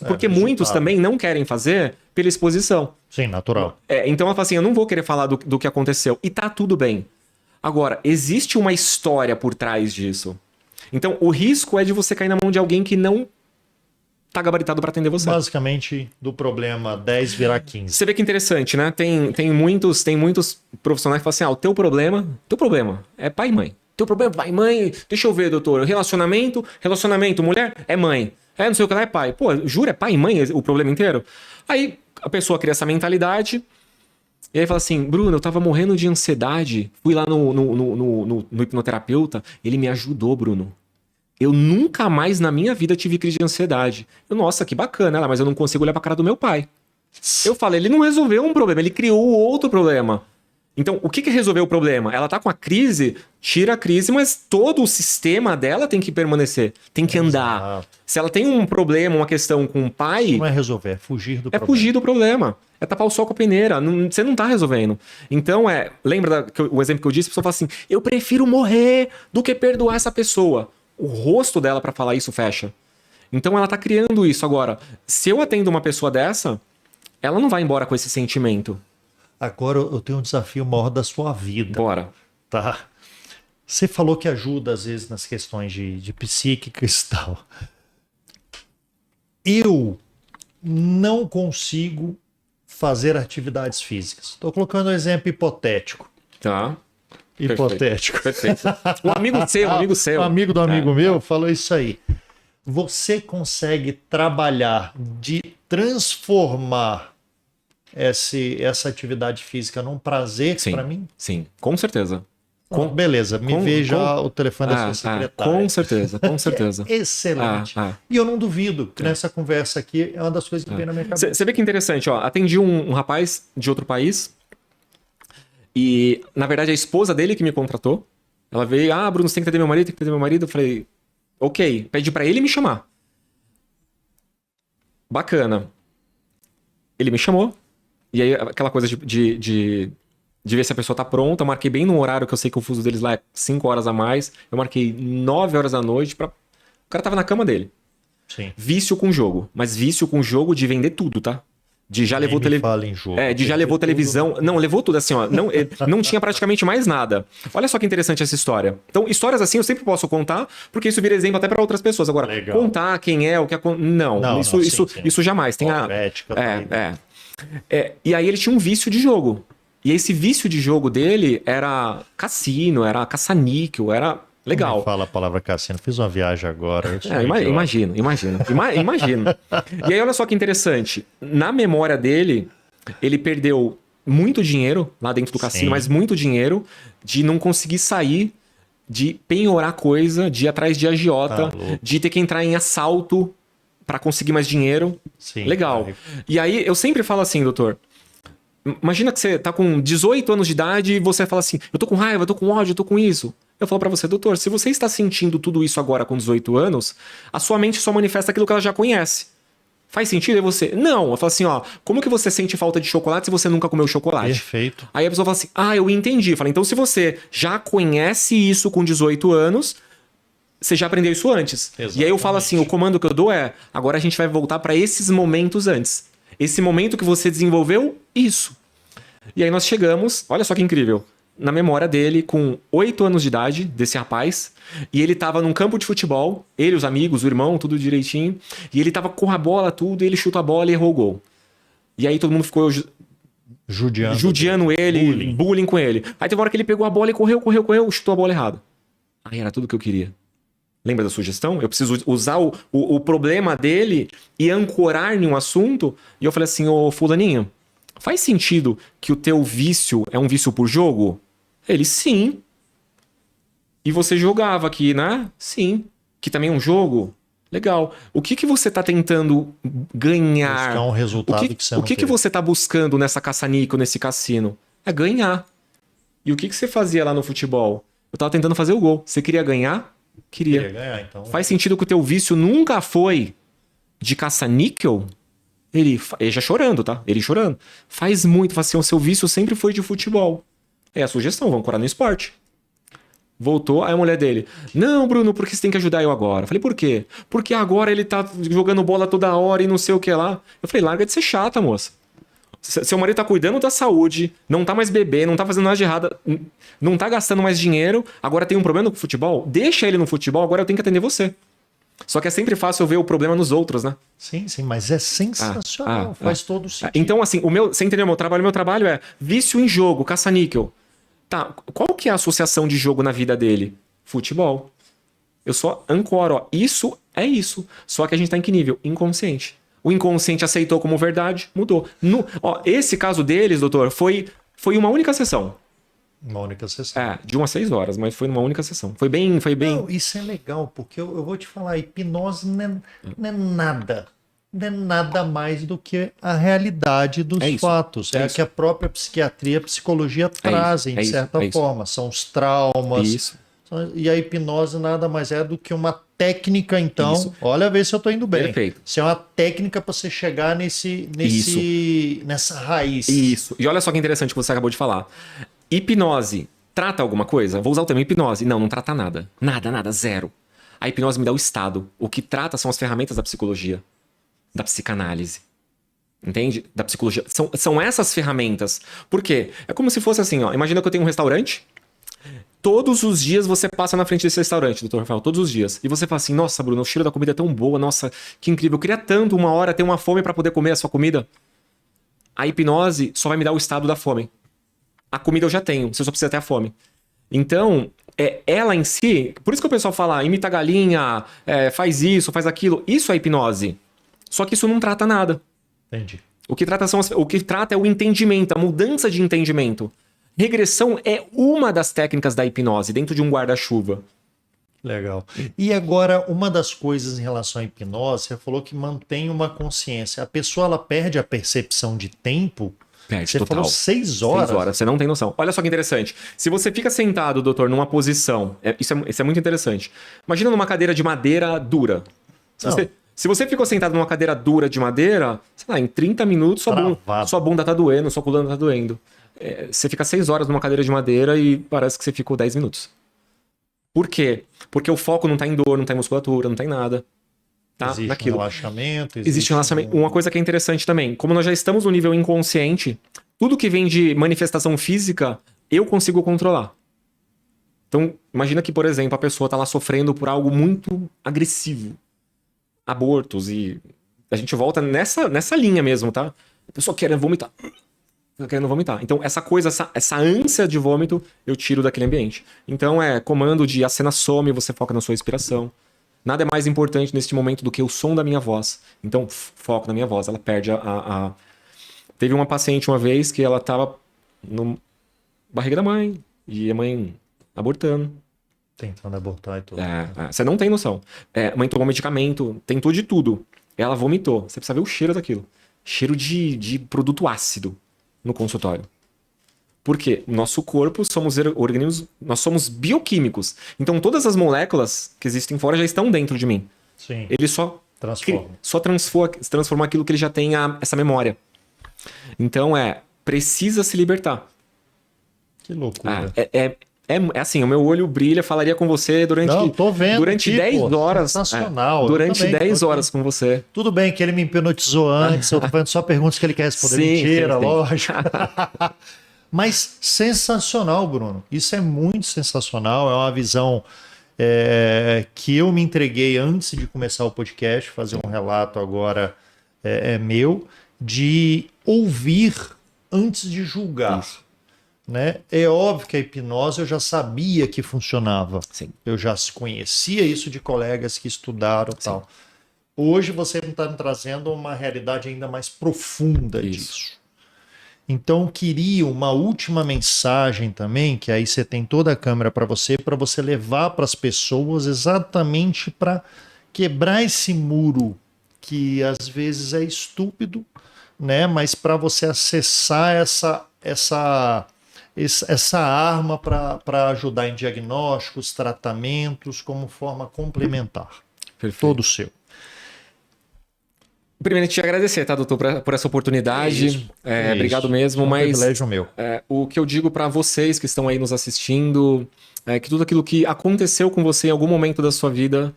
Porque muitos também não querem fazer pela exposição. Sim, natural. Então ela fala assim, eu não vou querer falar do que aconteceu. E tá tudo bem. Agora, existe uma história por trás disso. Então, o risco é de você cair na mão de alguém que não tá gabaritado para atender você. Basicamente, do problema 10 virar 15. Você vê que interessante, né? Tem muitos profissionais que falam assim, o teu problema é pai e mãe. Teu problema é pai e mãe, deixa eu ver, doutor, relacionamento, mulher, é mãe. Não sei o que lá, é pai. Pô, jura, é pai e mãe o problema inteiro? Aí a pessoa cria essa mentalidade e aí fala assim, Bruno, eu tava morrendo de ansiedade, fui lá no hipnoterapeuta, ele me ajudou, Bruno. Eu nunca mais na minha vida tive crise de ansiedade. Nossa, que bacana, mas eu não consigo olhar pra cara do meu pai. Eu falei, ele não resolveu um problema, ele criou outro problema. Então, o que resolveu o problema? Ela tá com a crise, tira a crise, mas todo o sistema dela tem que permanecer, tem que andar. Se ela tem um problema, uma questão com o pai... Não é resolver, é fugir do problema. É fugir do problema. É tapar o sol com a peneira. Você não tá resolvendo. Então, lembra o exemplo que eu disse? A pessoa fala assim, eu prefiro morrer do que perdoar essa pessoa. O rosto dela para falar isso fecha. Então, ela tá criando isso. Agora, se eu atendo uma pessoa dessa, ela não vai embora com esse sentimento. Agora eu tenho um desafio maior da sua vida. Bora. Tá. Você falou que ajuda, às vezes, nas questões de psíquicas e tal. Eu não consigo fazer atividades físicas. Estou colocando um exemplo hipotético. Tá. Hipotético. Perfeito. Um amigo seu. Um amigo do amigo meu falou isso aí. Você consegue trabalhar de transformar essa atividade física num prazer para mim? Sim, com certeza. Beleza, me veja o telefone da sua secretária. Com certeza. Excelente. E eu não duvido que nessa conversa aqui é uma das coisas que vem na minha cabeça. Você vê que interessante, ó. Atendi um rapaz de outro país e, na verdade, a esposa dele que me contratou. Ela veio, Bruno, você tem que atender meu marido, Eu falei, ok, pede pra ele me chamar. Bacana. Ele me chamou. E aí, aquela coisa de de ver se a pessoa tá pronta. Eu marquei bem no horário que eu sei que o fuso deles lá é 5 horas a mais. Eu marquei 9 horas da noite pra... O cara tava na cama dele. Sim. Vício com jogo. Mas vício com jogo de vender tudo, tá? De já levou Fala em jogo. de já levou televisão. Tudo. Não, levou tudo assim, ó. Não tinha praticamente mais nada. Olha só que interessante essa história. Então, histórias assim eu sempre posso contar, porque isso vira exemplo até para outras pessoas. Agora, Legal. contar quem é, o que é. Não, isso jamais. Tem a. Ética, E aí ele tinha um vício de jogo. E esse vício de jogo dele era cassino, era caça-níquel, era legal. Não fala a palavra cassino. Fiz uma viagem agora. Imagino. E aí, olha só que interessante. Na memória dele, ele perdeu muito dinheiro lá dentro do cassino, mas muito dinheiro de não conseguir sair, de penhorar coisa, de ir atrás de agiota, de ter que entrar em assalto para conseguir mais dinheiro. Sim, legal. Cara. E aí, eu sempre falo assim, doutor. Imagina que você tá com 18 anos de idade e você fala assim, eu tô com raiva, eu tô com ódio, eu tô com isso. Eu falo pra você, doutor, se você está sentindo tudo isso agora com 18 anos, a sua mente só manifesta aquilo que ela já conhece. Faz sentido? E você? Não. Eu falo assim, ó, como que você sente falta de chocolate se você nunca comeu chocolate? Perfeito. Aí a pessoa fala assim, eu entendi. Eu falo, então se você já conhece isso com 18 anos, você já aprendeu isso antes. Exatamente. E aí eu falo assim, o comando que eu dou é, agora a gente vai voltar pra esses momentos antes. Esse momento que você desenvolveu, isso. E aí nós chegamos, olha só que incrível, na memória dele, com 8 anos de idade, desse rapaz, e ele tava num campo de futebol, ele, os amigos, o irmão, tudo direitinho, e ele tava com a bola, tudo, e ele chuta a bola e errou o gol. E aí todo mundo ficou judiando ele, bullying com ele. Aí teve uma hora que ele pegou a bola e correu, chutou a bola errada. Aí era tudo que eu queria. Lembra da sugestão? Eu preciso usar o problema dele e ancorar em um assunto. E eu falei assim, ô fulaninho, faz sentido que o teu vício é um vício por jogo? Ele, sim. E você jogava aqui, né? Sim. Que também é um jogo? Legal. O que você tá tentando ganhar? Buscar um resultado que você não O que você tá buscando nessa caça-níquel, nesse cassino? É ganhar. E o que você fazia lá no futebol? Eu tava tentando fazer o gol. Você queria ganhar? Queria ganhar, então. Faz sentido que o teu vício nunca foi de caça-níquel? Ele já chorando, tá? Ele chorando. Faz muito, faz assim, o seu vício sempre foi de futebol. É a sugestão, vamos curar no esporte. Voltou, aí a mulher dele, não, Bruno, porque você tem que ajudar eu agora? Eu falei, por quê? Porque agora ele tá jogando bola toda hora e não sei o que lá. Eu falei, larga de ser chata, moça. Seu marido tá cuidando da saúde, não tá mais bebendo, não tá fazendo nada de errado, não tá gastando mais dinheiro, agora tem um problema com o futebol? Deixa ele no futebol, agora eu tenho que atender você. Só que é sempre fácil ver o problema nos outros, né? Sim, mas é sensacional, faz todo sentido. Então, assim, você entendeu meu trabalho? Meu trabalho é vício em jogo, caça-níquel. Tá, qual que é a associação de jogo na vida dele? Futebol. Eu só ancoro, ó, isso é isso. Só que a gente tá em que nível? Inconsciente. O inconsciente aceitou como verdade, mudou. Esse caso deles, doutor, foi uma única sessão. Uma única sessão. De 1 a 6 horas, mas foi numa única sessão. Foi bem. Não, isso é legal, porque eu vou te falar, a hipnose não é nada. Não é nada mais do que a realidade dos fatos. É que a própria psiquiatria, a psicologia trazem, de certa forma. São os traumas. Isso. E a hipnose nada mais é do que uma técnica, então. Isso. Olha, ver se eu tô indo bem. Perfeito. Isso é uma técnica para você chegar nessa raiz. Isso. E olha só que interessante que você acabou de falar. Hipnose trata alguma coisa? Vou usar o termo hipnose. Não trata nada. Nada, zero. A hipnose me dá o estado. O que trata são as ferramentas da psicologia, da psicanálise. Entende? Da psicologia. São essas ferramentas. Por quê? É como se fosse assim, ó. Imagina que eu tenho um restaurante. Todos os dias você passa na frente desse restaurante, doutor Rafael, todos os dias. E você fala assim, nossa, Bruno, o cheiro da comida é tão boa, nossa, que incrível. Eu queria tanto uma hora ter uma fome para poder comer a sua comida. A hipnose só vai me dar o estado da fome. A comida eu já tenho, você só precisa ter a fome. Então, ela em si, por isso que o pessoal fala, imita a galinha, faz isso, faz aquilo. Isso é hipnose. Só que isso não trata nada. Entendi. O que trata é o entendimento, a mudança de entendimento. Regressão é uma das técnicas da hipnose, dentro de um guarda-chuva. Legal. E agora, uma das coisas em relação à hipnose, você falou que mantém uma consciência. A pessoa, ela perde a percepção de tempo. Perde, você total. falou 6 horas. 6 horas, você não tem noção. Olha só que interessante. Se você fica sentado, doutor, numa posição... Isso é muito interessante. Imagina numa cadeira de madeira dura. Se você ficou sentado numa cadeira dura de madeira, sei lá, em 30 minutos sua bunda tá doendo, sua coluna tá doendo. você fica 6 horas numa cadeira de madeira e parece que você ficou 10 minutos. Por quê? Porque o foco não tá em dor, não tá em musculatura, não tá em nada. Tá? Existe Naquilo. um relaxamento. Existe um relaxamento. Uma coisa que é interessante também, como nós já estamos no nível inconsciente, tudo que vem de manifestação física, eu consigo controlar. Então, imagina que, por exemplo, a pessoa tá lá sofrendo por algo muito agressivo. Abortos e... A gente volta nessa linha mesmo, tá? A pessoa querendo vomitar. Tá querendo vomitar. Então, essa coisa, essa ânsia de vômito, eu tiro daquele ambiente. Então, comando de a cena some, você foca na sua respiração. Nada é mais importante neste momento do que o som da minha voz. Então, foco na minha voz. Ela perde Teve uma paciente uma vez que ela tava no barriga da mãe e a mãe abortando. Tentando abortar e tudo. Você não tem noção. A mãe tomou medicamento, tentou de tudo. Ela vomitou. Você precisa ver o cheiro daquilo. Cheiro de produto ácido no consultório. Por quê? Nosso corpo somos organismos, nós somos bioquímicos. Então todas as moléculas que existem fora já estão dentro de mim. Sim. Ele transforma aquilo que ele já tem essa memória. Então precisa se libertar. Que loucura. Assim, o meu olho brilha, falaria com você durante, tô vendo durante aqui, 10 horas. Sensacional. Durante 10 horas com você. Tudo bem que ele me hipnotizou antes, eu tô fazendo só perguntas que ele quer responder. Mentira, lógico. Mas sensacional, Bruno. Isso é muito sensacional. É uma visão que eu me entreguei antes de começar o podcast, fazer um relato agora meu, de ouvir antes de julgar. Isso. Né? É óbvio que a hipnose eu já sabia que funcionava. Sim. Eu já conhecia isso de colegas que estudaram e tal. Hoje você está me trazendo uma realidade ainda mais profunda disso. Então, queria uma última mensagem também, que aí você tem toda a câmera para você levar para as pessoas exatamente para quebrar esse muro que às vezes é estúpido, né? Mas para você acessar essa arma para ajudar em diagnósticos, tratamentos, como forma complementar. Perfeito. Todo seu. Primeiro, te agradecer, tá, doutor, por essa oportunidade. Obrigado mesmo, mas privilégio meu. O que eu digo para vocês que estão aí nos assistindo é que tudo aquilo que aconteceu com você em algum momento da sua vida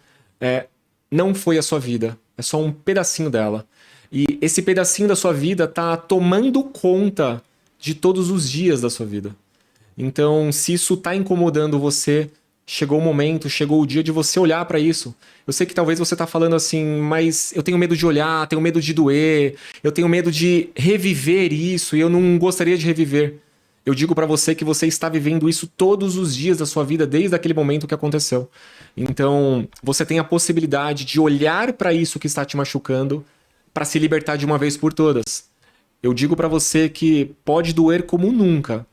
não foi a sua vida, é só um pedacinho dela. E esse pedacinho da sua vida tá tomando conta de todos os dias da sua vida. Então, se isso tá incomodando você, chegou o momento, chegou o dia de você olhar para isso. Eu sei que talvez você tá falando assim, mas eu tenho medo de olhar, tenho medo de doer, eu tenho medo de reviver isso e eu não gostaria de reviver. Eu digo para você que você está vivendo isso todos os dias da sua vida, desde aquele momento que aconteceu. Então, você tem a possibilidade de olhar para isso que está te machucando para se libertar de uma vez por todas. Eu digo para você que pode doer como nunca,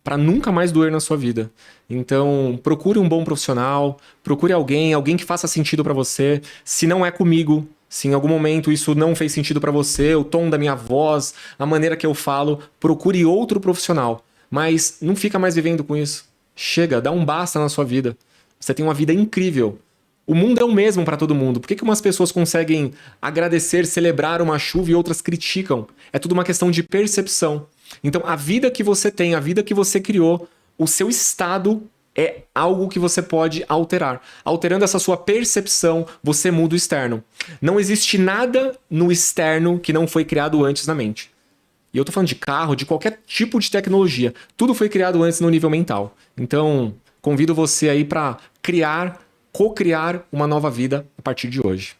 para nunca mais doer na sua vida. Então, procure um bom profissional, procure alguém que faça sentido para você. Se não é comigo, se em algum momento isso não fez sentido para você, o tom da minha voz, a maneira que eu falo, procure outro profissional. Mas não fica mais vivendo com isso. Chega, dá um basta na sua vida. Você tem uma vida incrível. O mundo é o mesmo para todo mundo. Por que umas pessoas conseguem agradecer, celebrar uma chuva e outras criticam? É tudo uma questão de percepção. Então, a vida que você tem, a vida que você criou, o seu estado é algo que você pode alterar. Alterando essa sua percepção, você muda o externo. Não existe nada no externo que não foi criado antes na mente. E eu tô falando de carro, de qualquer tipo de tecnologia. Tudo foi criado antes no nível mental. Então, convido você aí para co-criar uma nova vida a partir de hoje.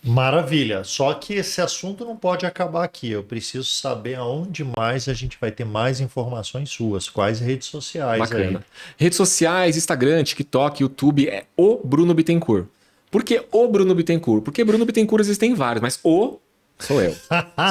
Maravilha. Só que esse assunto não pode acabar aqui. Eu preciso saber aonde mais a gente vai ter mais informações suas. Quais redes sociais? Bacana. Aí? Redes sociais, Instagram, TikTok, YouTube, é o Bruno Bittencourt. Por que o Bruno Bittencourt? Porque Bruno Bittencourt existem vários, mas sou eu.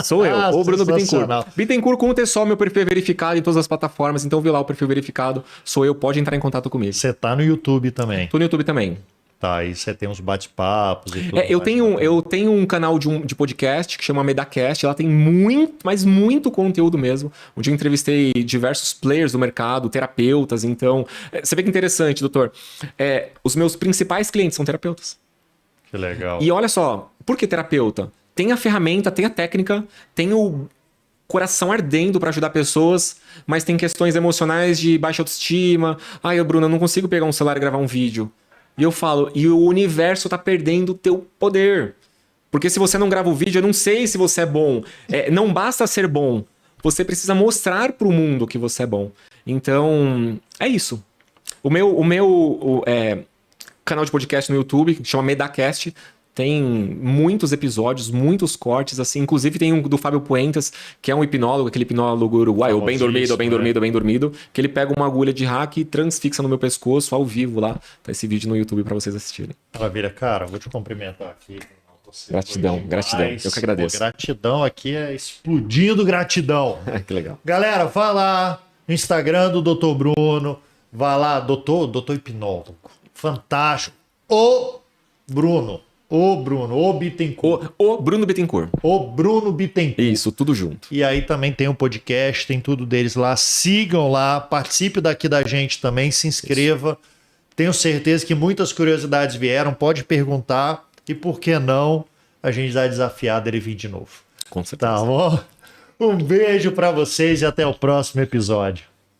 Sou eu, o Bruno Bittencourt. Bittencourt com o T só, meu perfil é verificado em todas as plataformas, então vê lá o perfil verificado. Sou eu, pode entrar em contato comigo. Você tá no YouTube também? Tô no YouTube também. Tá, e você tem uns bate-papos e tudo. Eu tenho um canal de podcast que chama Medacast. Ela tem muito, mas muito conteúdo mesmo. Onde eu entrevistei diversos players do mercado, terapeutas. Então, você vê que interessante, doutor. Os meus principais clientes são terapeutas. Que legal. E olha só, por que terapeuta? Tem a ferramenta, tem a técnica, tem coração ardendo para ajudar pessoas, mas tem questões emocionais de baixa autoestima. Ai, Bruno, eu não consigo pegar um celular e gravar um vídeo. E eu falo, e o universo tá perdendo o teu poder. Porque se você não grava o vídeo, eu não sei se você é bom. Não basta ser bom. Você precisa mostrar pro mundo que você é bom. Então, é isso. O meu canal de podcast no YouTube, que chama Medacast, tem muitos episódios, muitos cortes, assim. Inclusive tem um do Fábio Puentas, que é um hipnólogo, aquele hipnólogo uruguaio, bem dormido, que ele pega uma agulha de hack e transfixa no meu pescoço ao vivo lá. Tá esse vídeo no YouTube pra vocês assistirem. Maravilha, cara, vou te cumprimentar aqui. Gratidão. Eu que agradeço. Pô, gratidão aqui é explodindo gratidão. Que legal. Galera, vá lá no Instagram do Dr. Bruno, vá lá, doutor hipnólogo, fantástico. O Bruno Bittencourt. O Bruno Bittencourt. O Bruno Bittencourt. Isso, tudo junto. E aí também tem um podcast, tem tudo deles lá. Sigam lá, participe daqui da gente também, se inscreva. Isso. Tenho certeza que muitas curiosidades vieram, pode perguntar. E por que não a gente dá desafiado ele vir de novo? Com certeza. Tá bom? Um beijo pra vocês e até o próximo episódio.